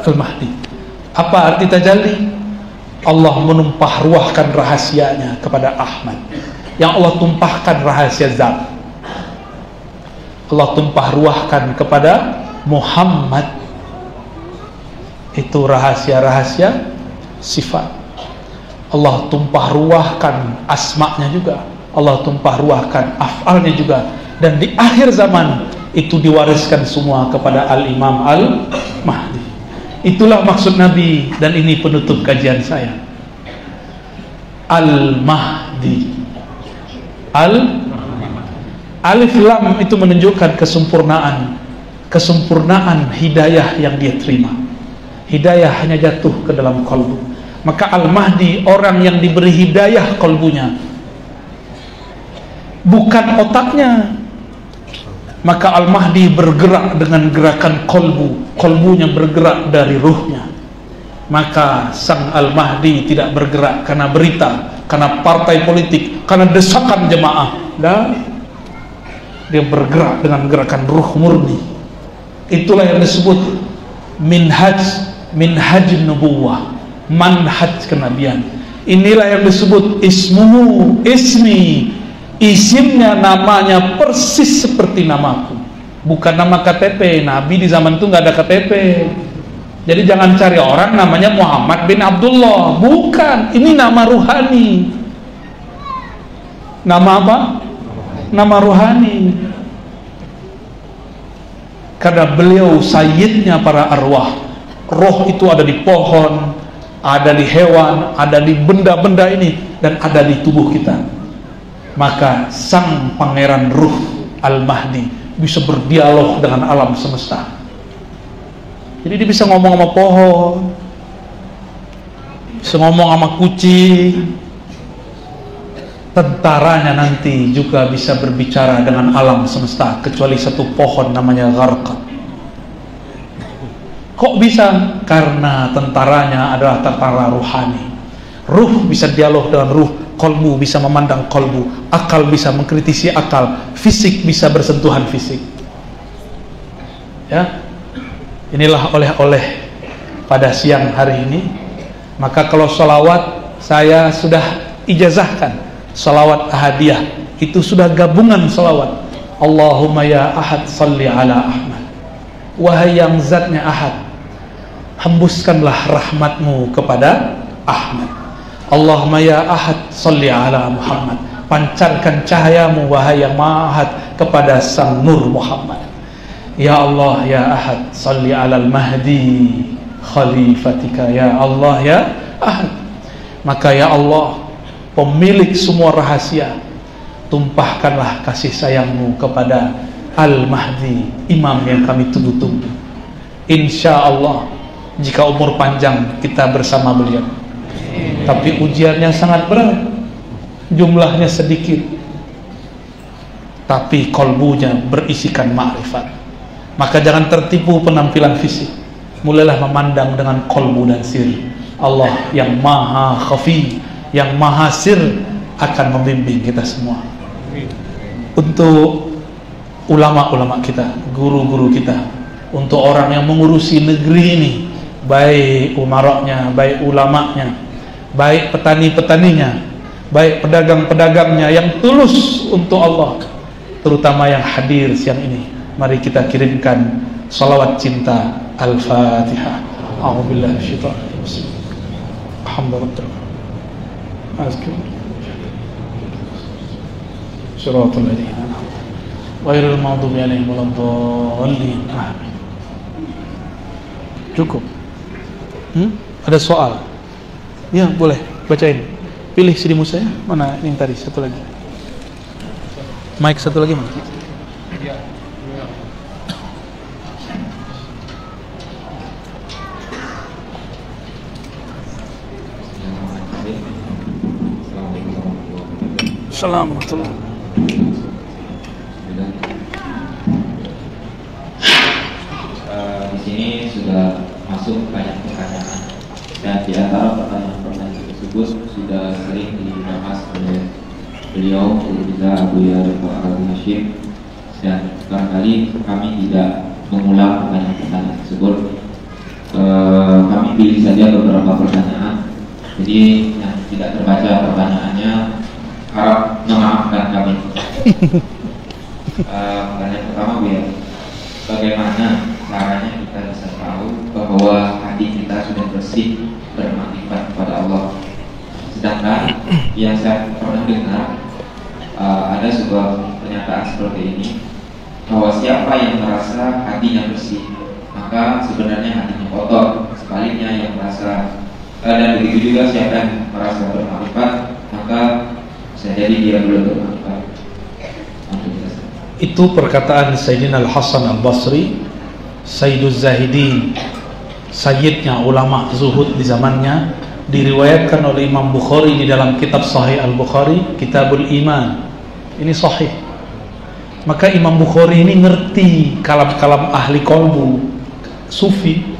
Al-Mahdi. Apa arti tajalli? Allah menumpah ruahkan rahasianya kepada Ahmad. Yang Allah tumpahkan rahasia zat, Allah tumpah ruahkan kepada Muhammad. Itu rahasia-rahasia sifat. Allah tumpah ruahkan asma'nya juga, Allah tumpah ruahkan af'alnya juga. Dan di akhir zaman itu diwariskan semua kepada Al-Imam Al-Mahdi. Itulah maksud Nabi, dan ini penutup kajian saya. Al-Mahdi. Alif Lam itu menunjukkan kesempurnaan hidayah yang dia terima. Hidayah hanya jatuh ke dalam kalbu. Maka Al-Mahdi orang yang diberi hidayah kalbunya, bukan otaknya. Maka Al-Mahdi bergerak dengan gerakan kalbu, kalbunya bergerak dari ruhnya. Maka sang Al-Mahdi tidak bergerak karena berita, karena partai politik, karena desakan jemaah. Dan dia bergerak dengan gerakan ruh murni. Itulah yang disebut minhaj nubuwah, manhaj kenabian. Inilah yang disebut ismi, isimnya, namanya persis seperti namaku.
bukan nama KTP. Nabi di zaman itu nggak ada KTP. Jadi jangan cari orang namanya Muhammad bin Abdullah. Bukan, ini nama ruhani. Nama apa? Nama ruhani. Karena beliau sayyidnya para arwah. Roh itu ada di pohon, ada di hewan, ada di benda-benda ini, dan ada di tubuh kita. Maka sang pangeran ruh Al-Mahdi bisa berdialog dengan alam semesta. Jadi dia bisa ngomong sama pohon, bisa ngomong sama kucing. Tentaranya nanti juga bisa berbicara dengan alam semesta, kecuali satu pohon namanya Gharqad. Kok bisa? Karena tentaranya adalah tentara ruhani. Ruh bisa dialog dengan ruh, kolbu bisa memandang kolbu, akal bisa mengkritisi akal, fisik bisa bersentuhan fisik. Ya, inilah oleh-oleh pada siang hari ini. Maka kalau sholawat saya sudah ijazahkan, sholawat ahadiyah itu sudah gabungan sholawat. Allahumma ya ahad salli ala Ahmad. Wahai yang zatnya ahad, hembuskanlah rahmatmu kepada Ahmad. Allahumma ya ahad salli ala Muhammad. Pancarkan cahayamu wahai yang maha ahad kepada sang nur Muhammad. Ya Allah ya ahad salli ala al-mahdi khalifatika. Ya Allah ya ahad. Maka ya Allah, pemilik semua rahasia, tumpahkanlah kasih sayangmu kepada Al-Mahdi, imam yang kami tunggu-tunggu. Insya Allah jika umur panjang kita bersama beliau. Tapi ujiannya sangat berat, jumlahnya sedikit, tapi kolbunya berisikan ma'rifat. Maka jangan tertipu penampilan fisik, mulailah memandang dengan kolbu dan sir. Allah yang maha khafi, yang maha sir akan membimbing kita semua. Untuk ulama-ulama kita, guru-guru kita, untuk orang yang mengurusi negeri ini, baik umaroknya, baik ulamanya, baik petani-petaninya, baik pedagang-pedagangnya yang tulus untuk Allah, terutama yang hadir siang ini, mari kita kirimkan salawat cinta. Al-Fatihah. A'udzubillahi minasyaitonir rajim. Alhamdulillah. Azkar. Shiratal ladzina ghairil maghdubi 'alaihim waladdallin. Amin. Cukup. Ada soal? Ya, boleh bacain. Pilih CD Musa ya. Mana ini yang tadi? Satu lagi. Mic satu lagi mana? Assalamualaikum.
Di sini sudah masuk banyak pertanyaan, dan di antara pertanyaan-pertanyaan tersebut sudah sering dibahas oleh beliau, kita Buya Dr. Arabi Hashim, dan barangkali kami tidak mengulang banyak pertanyaan tersebut. Kami pilih saja beberapa pertanyaan. Jadi yang tidak terbaca pertanyaannya harap memaafkan kami. Pertanyaan pertama, Buya, bagaimana caranya kita bisa tahu bahwa hati kita sudah bersih bermakrifat kepada Allah? Sedangkan yang saya pernah dengar ada sebuah pernyataan seperti ini, bahwa siapa yang merasa hatinya bersih maka sebenarnya hatinya kotor. Sebaliknya yang merasa dan begitu juga siapa yang merasa bermakrifat maka bisa jadi dia belum bermakrifat.
Itu perkataan Sayyidina Al-Hasan Al-Basri, Sayyiduz Zahidin, sayyidnya ulama zuhud di zamannya, diriwayatkan oleh Imam Bukhari di dalam kitab Sahih Al-Bukhari, Kitabul Iman. Ini sahih. Maka Imam Bukhari ini ngerti kalam-kalam ahli kolbu sufi.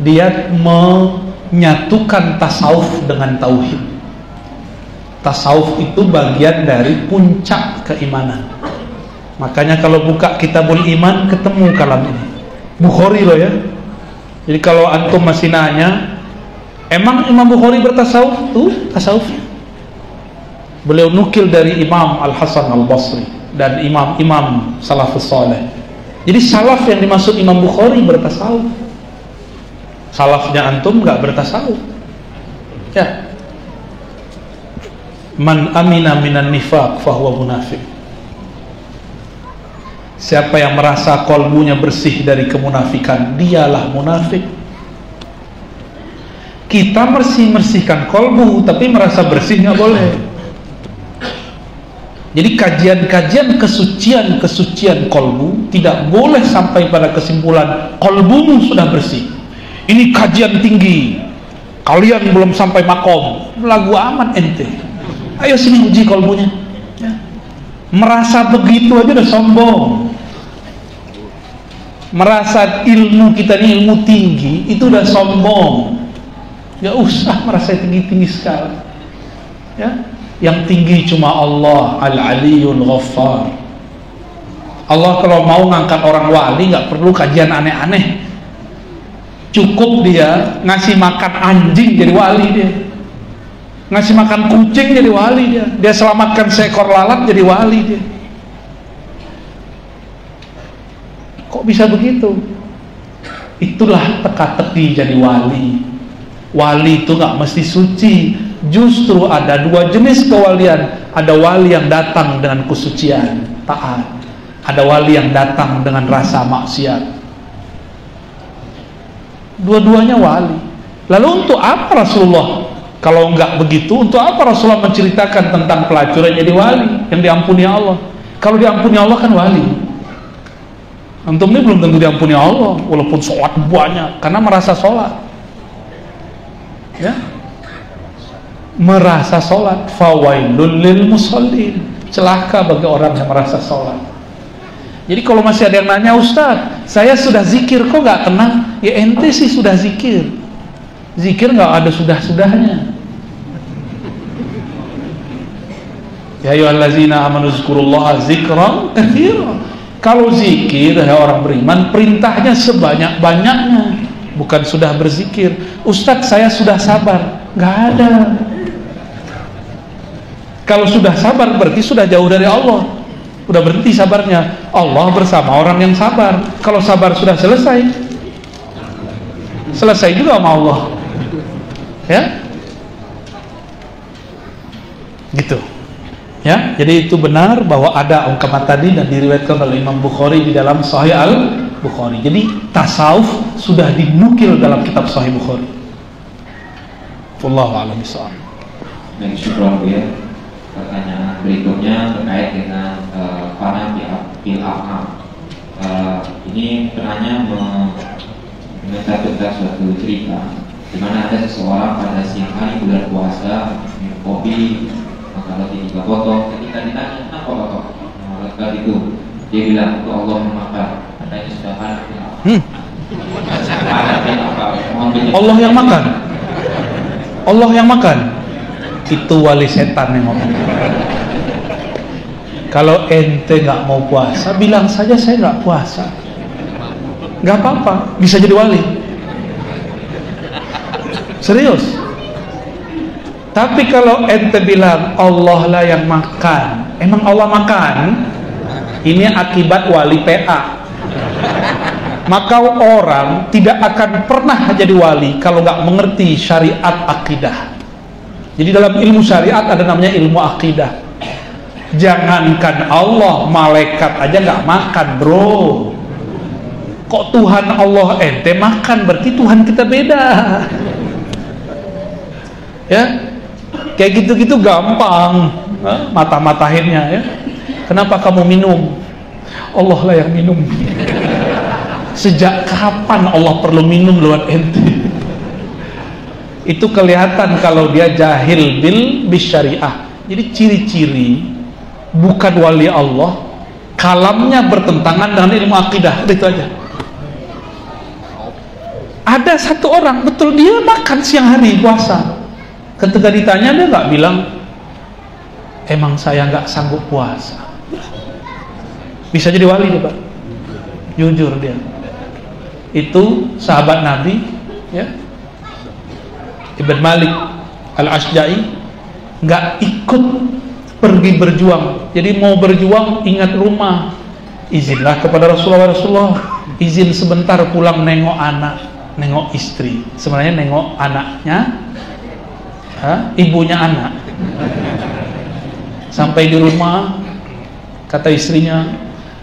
Dia menyatukan tasawuf dengan tauhid. Tasawuf itu bagian dari puncak keimanan. Makanya kalau buka Kitabul Iman ketemu kalam ini. Bukhari loh ya. Jadi kalau antum masih nanya, emang Imam Bukhari bertasawuf? Tuh tasawufnya. Beliau nukil dari Imam Al-Hasan Al-Basri dan imam-imam salafus saleh. Jadi salaf yang dimaksud Imam Bukhari bertasawuf. Salafnya antum nggak bertasawuf. Ya. Man amina minan nifaq fahuwa munafiq. Siapa yang merasa kolbunya bersih dari kemunafikan, dialah munafik. Kita bersihkan kolbu, tapi merasa bersih nggak boleh. Jadi kajian-kajian kesucian kolbu tidak boleh sampai pada kesimpulan kolbumu sudah bersih. Ini kajian tinggi, kalian belum sampai makom. Lagu amat ente. Ayo sini uji kolbunya. Ya. Merasa begitu aja udah sombong. Merasa ilmu kita ini ilmu tinggi, itu udah sombong. Ya usah merasa tinggi-tinggi sekali. Ya. Yang tinggi cuma Allah Al-Aliyul Ghaffar. Allah kalau mau ngangkat orang wali nggak perlu kajian aneh-aneh. Cukup dia ngasih makan anjing jadi wali dia. Ngasih makan kucing jadi wali dia. Dia selamatkan seekor lalat jadi wali dia. Kok bisa begitu? Itulah teka-teki jadi wali. Wali itu nggak mesti suci. Justru ada dua jenis kewalian. Ada wali yang datang dengan kesucian, taat. Ada wali yang datang dengan rasa maksiat. Dua-duanya wali. Lalu untuk apa Rasulullah? Kalau enggak begitu, untuk apa Rasulullah menceritakan tentang pelacur yang jadi wali, yang diampuni Allah? Kalau diampuni Allah kan wali. Antum ini belum tentu diampuni Allah, walaupun sholat banyak, karena merasa sholat. Ya, merasa sholat. Fawailul lil musallin, celaka bagi orang yang merasa sholat. Jadi kalau masih ada yang nanya, Ustaz, saya sudah zikir kok gak tenang? Ya ente sih sudah zikir. Zikir gak ada sudah-sudahnya. Ya ayyuhallazina amanu zkurullaha zikran katsiran. Kalau zikir dari orang beriman, perintahnya sebanyak-banyaknya, bukan sudah berzikir. Ustaz, saya sudah sabar. Gak ada. Kalau sudah sabar berarti sudah jauh dari Allah. Udah berhenti sabarnya. Allah bersama orang yang sabar. Kalau sabar sudah selesai, selesai juga sama Allah. Ya, gitu. Ya, jadi itu benar bahwa ada ungkapan tadi dan diriwayatkan oleh Imam Bukhari di dalam Sahih Al-Bukhari. Jadi tasawuf sudah dinukil dalam kitab Sahih Bukhari. Wallahu a'lam bishawab.
Dan syukur ya. Pertanyaan berikutnya terkait dengan fana bil afham. Ini penanya meminta tentang suatu cerita di mana ada seseorang pada siang hari bulan puasa minum kopi, makan roti 3 potong. Ketika ditanya kenapa bapak melakukan itu, dia bilang itu Allah memakan. Katanya sudah fana bil afham.
Allah yang makan. Allah yang makan. Itu wali setan yang ngomong. Kalau ente nggak mau puasa, bilang saja saya nggak puasa, nggak apa-apa, bisa jadi wali. Serius. Tapi kalau ente bilang Allah lah yang makan, emang Allah makan? Ini akibat wali PA. Maka orang tidak akan pernah jadi wali kalau nggak mengerti syariat akidah. Jadi dalam ilmu syariat ada namanya ilmu akidah. Jangankan Allah, malaikat aja nggak makan, bro. Kok Tuhan Allah ente makan, berarti Tuhan kita beda. Ya, kayak gitu-gitu gampang mata-matahinnya ya. Kenapa kamu minum? Allah lah yang minum. Sejak kapan Allah perlu minum lewat ente? Itu kelihatan kalau dia jahil bis syariah. Jadi ciri-ciri bukan wali Allah, kalamnya bertentangan dengan ilmu akidah. Itu aja. Ada satu orang betul dia makan siang hari puasa. Ketika ditanya dia nggak bilang emang saya nggak sanggup puasa. Bisa jadi wali dia, Pak. Jujur dia. Itu sahabat Nabi ya, Ibn Malik Al-Ashja'i nggak ikut pergi berjuang. Jadi mau berjuang ingat rumah, izinlah kepada Rasulullah, izin sebentar pulang nengok anak, nengok istri. Sebenarnya nengok anaknya, ibunya anak. Sampai di rumah, kata istrinya,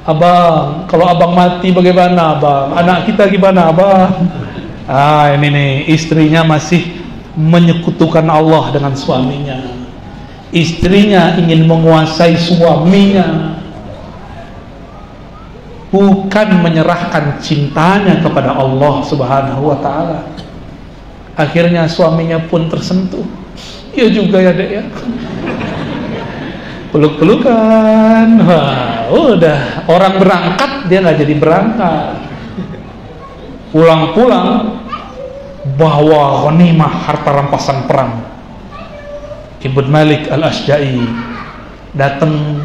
abang, kalau abang mati bagaimana abang? Anak kita gimana abang? Ini nih, istrinya masih menyekutukan Allah dengan suaminya. Istrinya ingin menguasai suaminya, bukan menyerahkan cintanya kepada Allah Subhanahu wa ta'ala. Akhirnya suaminya pun tersentuh. Ya juga ya dek ya, peluk-pelukan. Wah, udah orang berangkat dia nggak jadi berangkat. Pulang-pulang bawa ghanimah, harta rampasan perang. Ibn Malik al-Ashja'i datang,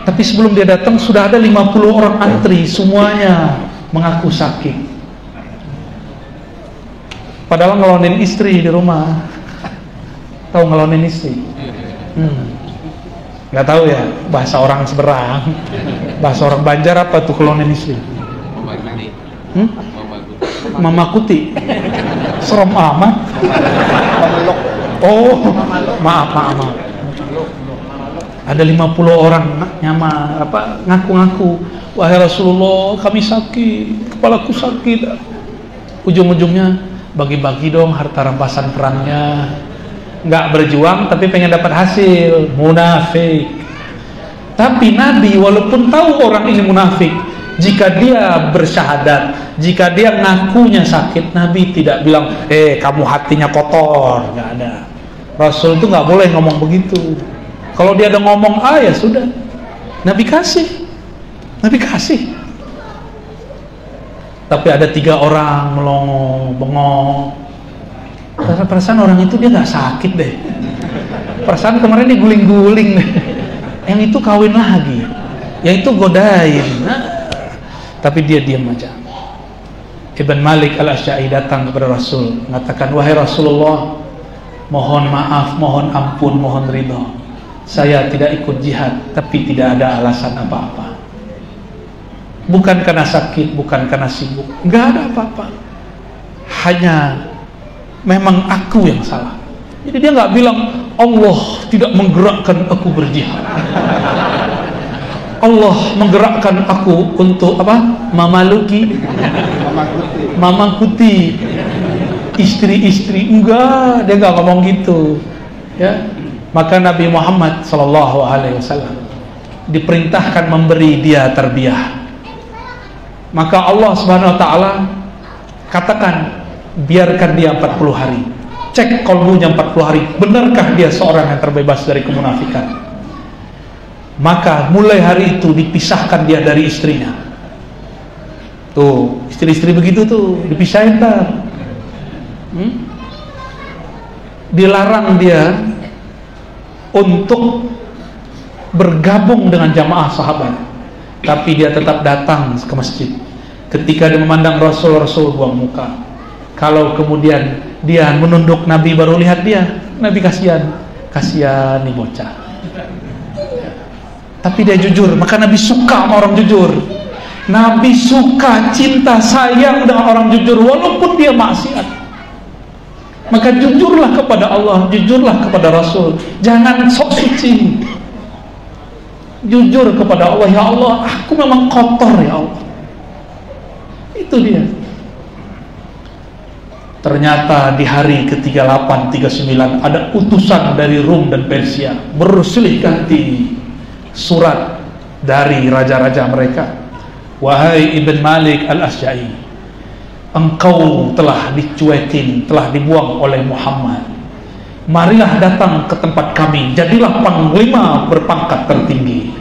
tapi sebelum dia datang sudah ada 50 orang antri, semuanya mengaku sakit. Padahal ngelonin istri di rumah. Tahu ngelonin istri? Nggak tahu ya, bahasa orang seberang, bahasa orang Banjar apa tuh ngelonin istri? Mama kuti. Serem amat. Oh, maaf. Ada 50 orang ngaku-ngaku, wahai Rasulullah, kami sakit, kepalaku sakit. Ujung-ujungnya bagi-bagi dong harta rampasan perangnya. Nggak berjuang tapi pengen dapat hasil. Munafik. Tapi Nabi walaupun tahu orang ini munafik, jika dia bersyahadat, jika dia ngakunya sakit, Nabi tidak bilang, kamu hatinya kotor. Nggak ada. Rasul itu nggak boleh ngomong begitu. Kalau dia ada ngomong ya sudah, Nabi kasih. Tapi ada 3 orang melongo, bengong. Perasaan orang itu dia nggak sakit deh. Perasaan kemarin dia guling-guling deh. Yang itu kawin lagi, yang itu godain. Tapi dia diam aja. Ibn Malik al-Ashja'i datang kepada Rasul, mengatakan, wahai Rasulullah, mohon maaf, mohon ampun, mohon ridha. Saya tidak ikut jihad, tapi tidak ada alasan apa-apa. Bukan karena sakit, bukan karena sibuk, nggak ada apa-apa. Hanya memang aku yang salah. Jadi dia nggak bilang Allah tidak menggerakkan aku berjihad. Allah menggerakkan aku untuk apa? Mamakuti istri-istri. Enggak, dia enggak ngomong gitu. Ya. Maka Nabi Muhammad SAW diperintahkan memberi dia tarbiyah. Maka Allah Subhanahu wa taala katakan, biarkan dia 40 hari. Cek kolbunya 40 hari. Benarkah dia seorang yang terbebas dari kemunafikan? Maka mulai hari itu dipisahkan dia dari istrinya. Tuh, istri-istri begitu tuh dipisahin tar. Dilarang dia untuk bergabung dengan jamaah sahabat, tapi dia tetap datang ke masjid. Ketika dia memandang Rasul buang muka. Kalau kemudian dia menunduk Nabi baru lihat dia, Nabi kasihan nih bocah. Tapi dia jujur, maka Nabi suka sama orang jujur. Nabi suka, cinta, sayang dengan orang jujur walaupun dia maksiat. Maka jujurlah kepada Allah, jujurlah kepada Rasul. Jangan sok suci. Jujur kepada Allah, ya Allah, aku memang kotor ya Allah. Itu dia. Ternyata di hari ke-38, 39 ada utusan dari Rum dan Persia bersilih ganti surat dari raja-raja mereka. Wahai Ibn Malik al-Ashja'i, engkau telah dicuekin, telah dibuang oleh Muhammad. Marilah datang ke tempat kami, jadilah panglima berpangkat tertinggi.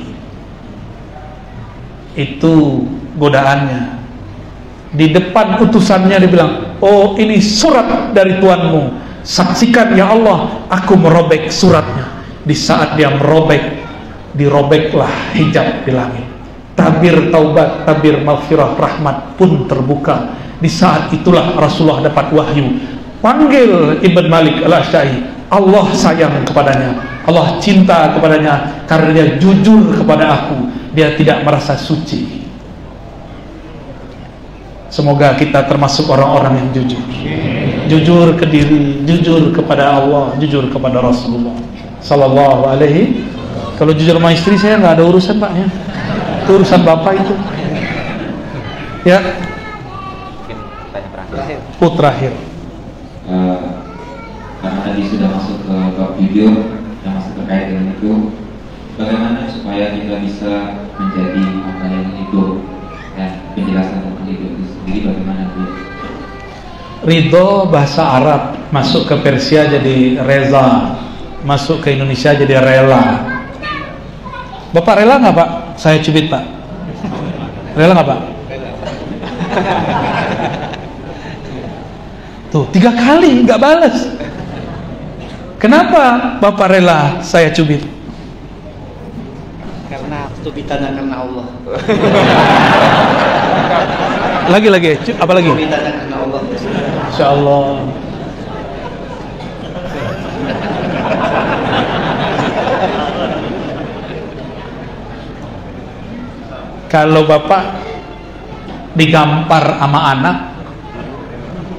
Itu godaannya. Di depan utusannya dibilang, oh ini surat dari Tuanmu, saksikan ya Allah, aku merobek suratnya. Di saat dia merobek, dirobeklah hijab di langit. Tabir taubat, tabir maghfirah, rahmat pun terbuka. Di saat itulah Rasulullah dapat wahyu. Panggil Ibn Malik al-Ashja'i. Allah sayang kepadanya, Allah cinta kepadanya karena dia jujur kepada aku. dia tidak merasa suci. Semoga kita termasuk orang-orang yang jujur. Jujur ke diri, jujur kepada Allah, jujur kepada Rasulullah sallallahu alaihi. Kalau jujur sama istri saya nggak ada urusan, Pak, ya. Itu urusan Bapak itu. Ya.
Mungkin tanya terakhir.
Terakhir.
Karena tadi sudah masuk ke bab jujur yang masih terkait dengan itu, bagaimana supaya kita bisa menjadi hamba yang hidup, dan penjelasan tentang hidup itu sendiri bagaimana Bu?
Ridho bahasa Arab, masuk ke Persia jadi reza, masuk ke Indonesia jadi rela. Bapak rela nggak Pak? Saya cubit Pak. Rela nggak Pak? Tuh 3 kali nggak balas. Kenapa Bapak rela saya cubit?
Karena cubitannya karena Allah.
Lagi, apa lagi?
Cubitannya karena Allah.
Insya Allah. Kalau Bapak digampar sama anak,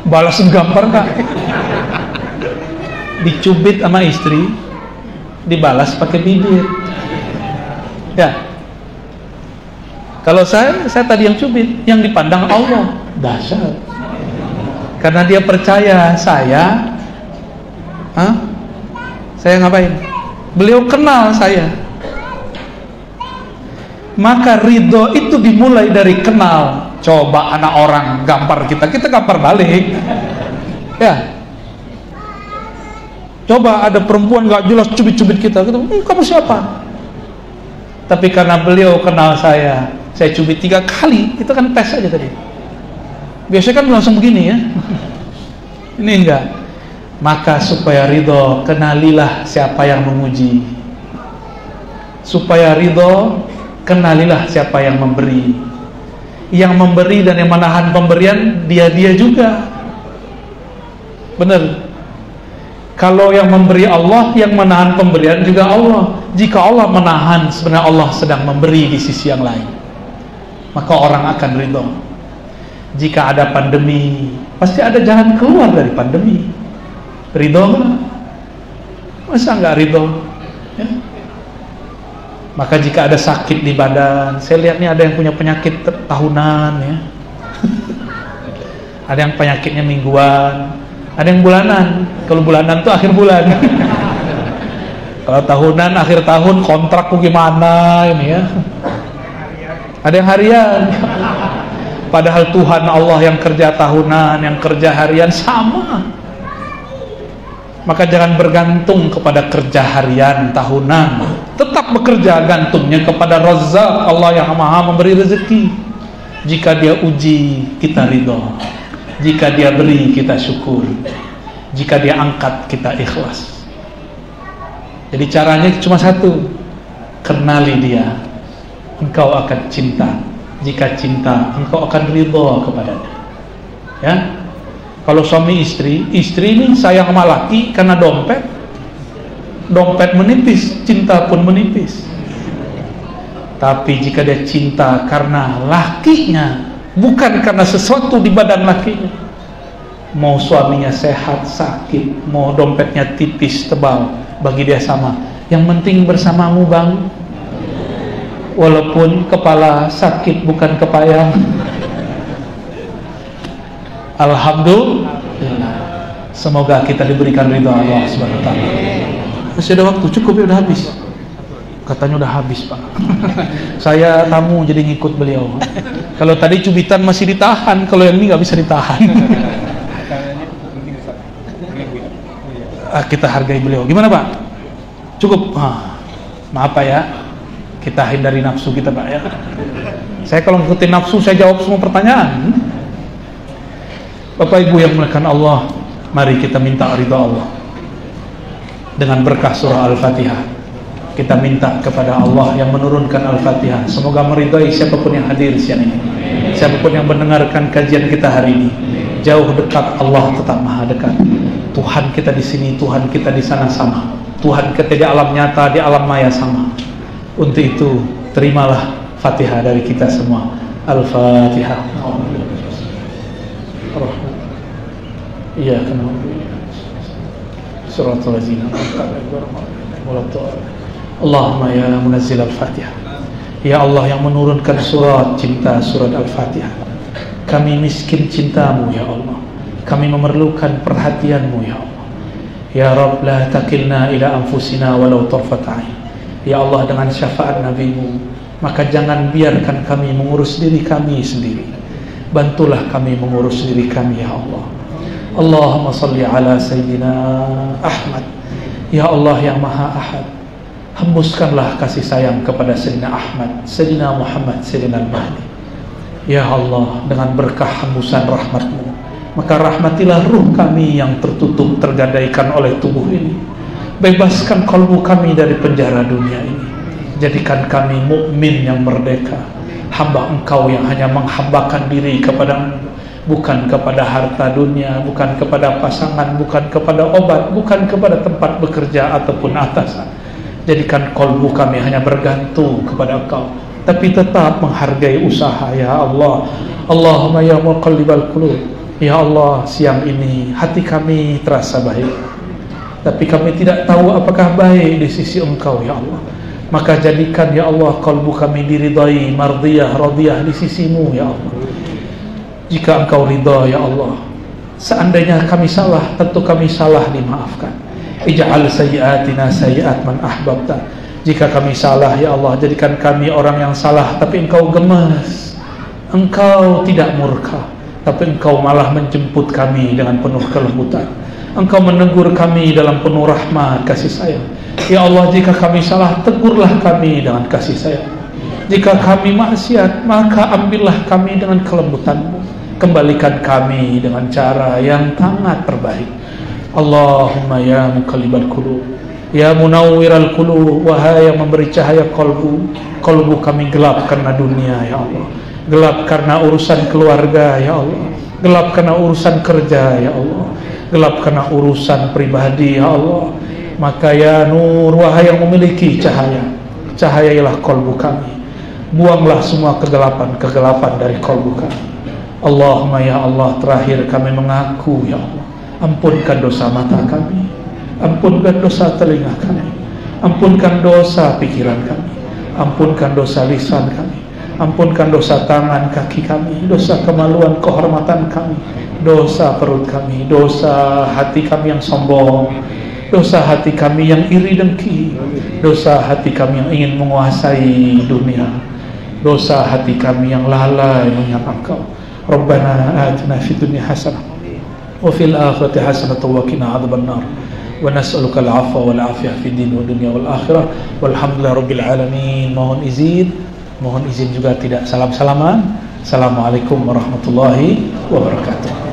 balas gampar nggak? Dicubit sama istri, dibalas pakai bibir. Ya. Kalau saya tadi yang cubit, yang dipandang Allah, dahsyat. Karena dia percaya saya ngapain? Beliau kenal saya. Maka ridho itu dimulai dari kenal. Coba anak orang gampar kita gampar balik. Ya. Coba ada perempuan gak jelas cubit-cubit kita, kamu siapa? Tapi karena beliau kenal saya cubit 3 kali, itu kan tes aja tadi. Biasanya kan langsung begini ya. Ini enggak. Maka supaya ridho, kenalilah siapa yang memuji. Supaya ridho, kenalilah siapa yang memberi. Yang memberi dan yang menahan pemberian, dia juga. Benar. Kalau yang memberi Allah, yang menahan pemberian juga Allah. Jika Allah menahan, sebenarnya Allah sedang memberi di sisi yang lain. Maka orang akan ridho. Jika ada pandemi, pasti ada jalan keluar dari pandemi. Ridho nggak? Masa nggak ridho? Ya. Maka jika ada sakit di badan, saya lihat nih ada yang punya penyakit tahunan ya. Ada yang penyakitnya mingguan, ada yang bulanan. Kalau bulanan tuh akhir bulan. Kalau tahunan akhir tahun, kontrakku gimana ini ya. Ada yang harian. Padahal Tuhan Allah yang kerja tahunan, yang kerja harian sama. Maka jangan bergantung kepada kerja harian, tahunan. Tetap bekerja, gantungnya kepada Razzaq, Allah yang Maha memberi rezeki. Jika dia uji, kita ridho. Jika dia beri, kita syukur. Jika dia angkat, kita ikhlas. Jadi caranya cuma satu. Kenali dia, engkau akan cinta. Jika cinta, engkau akan ridho kepadanya. Ya. Kalau suami istri ini sayang sama laki karena dompet menipis, cinta pun menipis. Tapi jika dia cinta karena lakinya, bukan karena sesuatu di badan lakinya, mau suaminya sehat, sakit, mau dompetnya tipis, tebal, bagi dia sama. Yang penting bersamamu bang, walaupun kepala sakit bukan kepayang. Alhamdulillah. Semoga kita diberikan ridha Allah Subhanahu wa taala. Masih ada waktu, cukup ya, udah habis. Katanya udah habis Pak. Saya tamu jadi ngikut beliau. Kalau tadi cubitan masih ditahan, kalau yang ini nggak bisa ditahan. Kita hargai beliau. Gimana Pak? Cukup? Maaf Pak ya. Kita hindari nafsu kita Pak ya. Saya kalau ngikutin nafsu, saya jawab semua pertanyaan. Bapak Ibu yang dimuliakan Allah, mari kita minta ridha Allah dengan berkah surah Al-Fatihah. Kita minta kepada Allah yang menurunkan Al-Fatihah, semoga meridhai siapapun yang hadir siang ini, siapapun yang mendengarkan kajian kita hari ini. Jauh dekat, Allah tetap maha dekat. Tuhan kita di sini, Tuhan kita di sana sama. Tuhan kita di alam nyata, di alam maya sama. Untuk itu terimalah Fatihah dari kita semua. Al-Fatihah. Iya kan. Suratul Ladzina Allahumma ya munazzil al-Fatihah. Ya Allah yang menurunkan surat cinta, surat Al-Fatihah. Kami miskin cintamu ya Allah. Kami memerlukan perhatianmu ya Allah. Ya Rabb la takilna ila anfusina walau tarfat ain. Ya Allah, dengan syafaat Nabi-Mu, maka jangan biarkan kami mengurus diri kami sendiri. Bantulah kami mengurus diri kami ya Allah. Allahumma salli ala Sayyidina Ahmad. Ya Allah yang Maha Ahad, hembuskanlah kasih sayang kepada Sayyidina Ahmad, Sayyidina Muhammad, Sayyidina Al-Mahdi. Ya Allah, dengan berkah hembusan rahmat-Mu, maka rahmatilah ruh kami yang tertutup tergadaikan oleh tubuh ini. Bebaskan kalbu kami dari penjara dunia ini. Jadikan kami mukmin yang merdeka, hamba Engkau yang hanya menghambakan diri kepada-Mu, bukan kepada harta dunia, bukan kepada pasangan, bukan kepada obat, bukan kepada tempat bekerja ataupun atasan. Jadikan kalbu kami hanya bergantung kepada Engkau, tapi tetap menghargai usaha ya Allah. Allahumma ya muqallibal qulub. Ya Allah, siang ini hati kami terasa baik, tapi kami tidak tahu apakah baik di sisi Engkau ya Allah. Maka jadikan ya Allah kalbu kami diridai, mardiyah, radiyah di sisi-Mu ya Allah. Jika Engkau ridha ya Allah, seandainya kami salah, tentu kami salah, dimaafkan. Ij'al sayyi'atina sayyi'at man ahbabta. Jika kami salah ya Allah, jadikan kami orang yang salah tapi Engkau gemas, Engkau tidak murka, tapi Engkau malah menjemput kami dengan penuh kelembutan. Engkau menegur kami dalam penuh rahmat kasih sayang. Ya Allah, jika kami salah, tegurlah kami dengan kasih sayang. Jika kami maksiat, maka ambillah kami dengan kelembutan-Mu. Kembalikan kami dengan cara yang sangat terbaik. Allahumma ya muqallibal qulub, ya munawwiral qulub, wahai yang memberi cahaya kalbu. Kalbu kami gelap karena dunia ya Allah, gelap karena urusan keluarga ya Allah, gelap karena urusan kerja ya Allah, gelap karena urusan pribadi ya Allah. Maka ya Nur, wahai yang memiliki cahaya, cahayailah kalbu kami. Buanglah semua kegelapan dari kalbu kami. Allahumma ya Allah, terakhir kami mengaku ya Allah, ampunkan dosa mata kami, ampunkan dosa telinga kami, ampunkan dosa pikiran kami, ampunkan dosa lisan kami, ampunkan dosa tangan kaki kami, dosa kemaluan kehormatan kami, dosa perut kami, dosa hati kami yang sombong, dosa hati kami yang iri dengki, dosa hati kami yang ingin menguasai dunia, dosa hati kami yang lalai mengingat Engkau. Rabbana atina fid dunya hasanah wa fil akhirati hasanah wa qina adzabannar wa nas'aluka al-'afwa wal 'afiyah fid din wa dunya wal akhirah walhamdulillahi rabbil alamin. Mohon izin juga tidak salam-salaman. Assalamualaikum warahmatullahi wabarakatuh.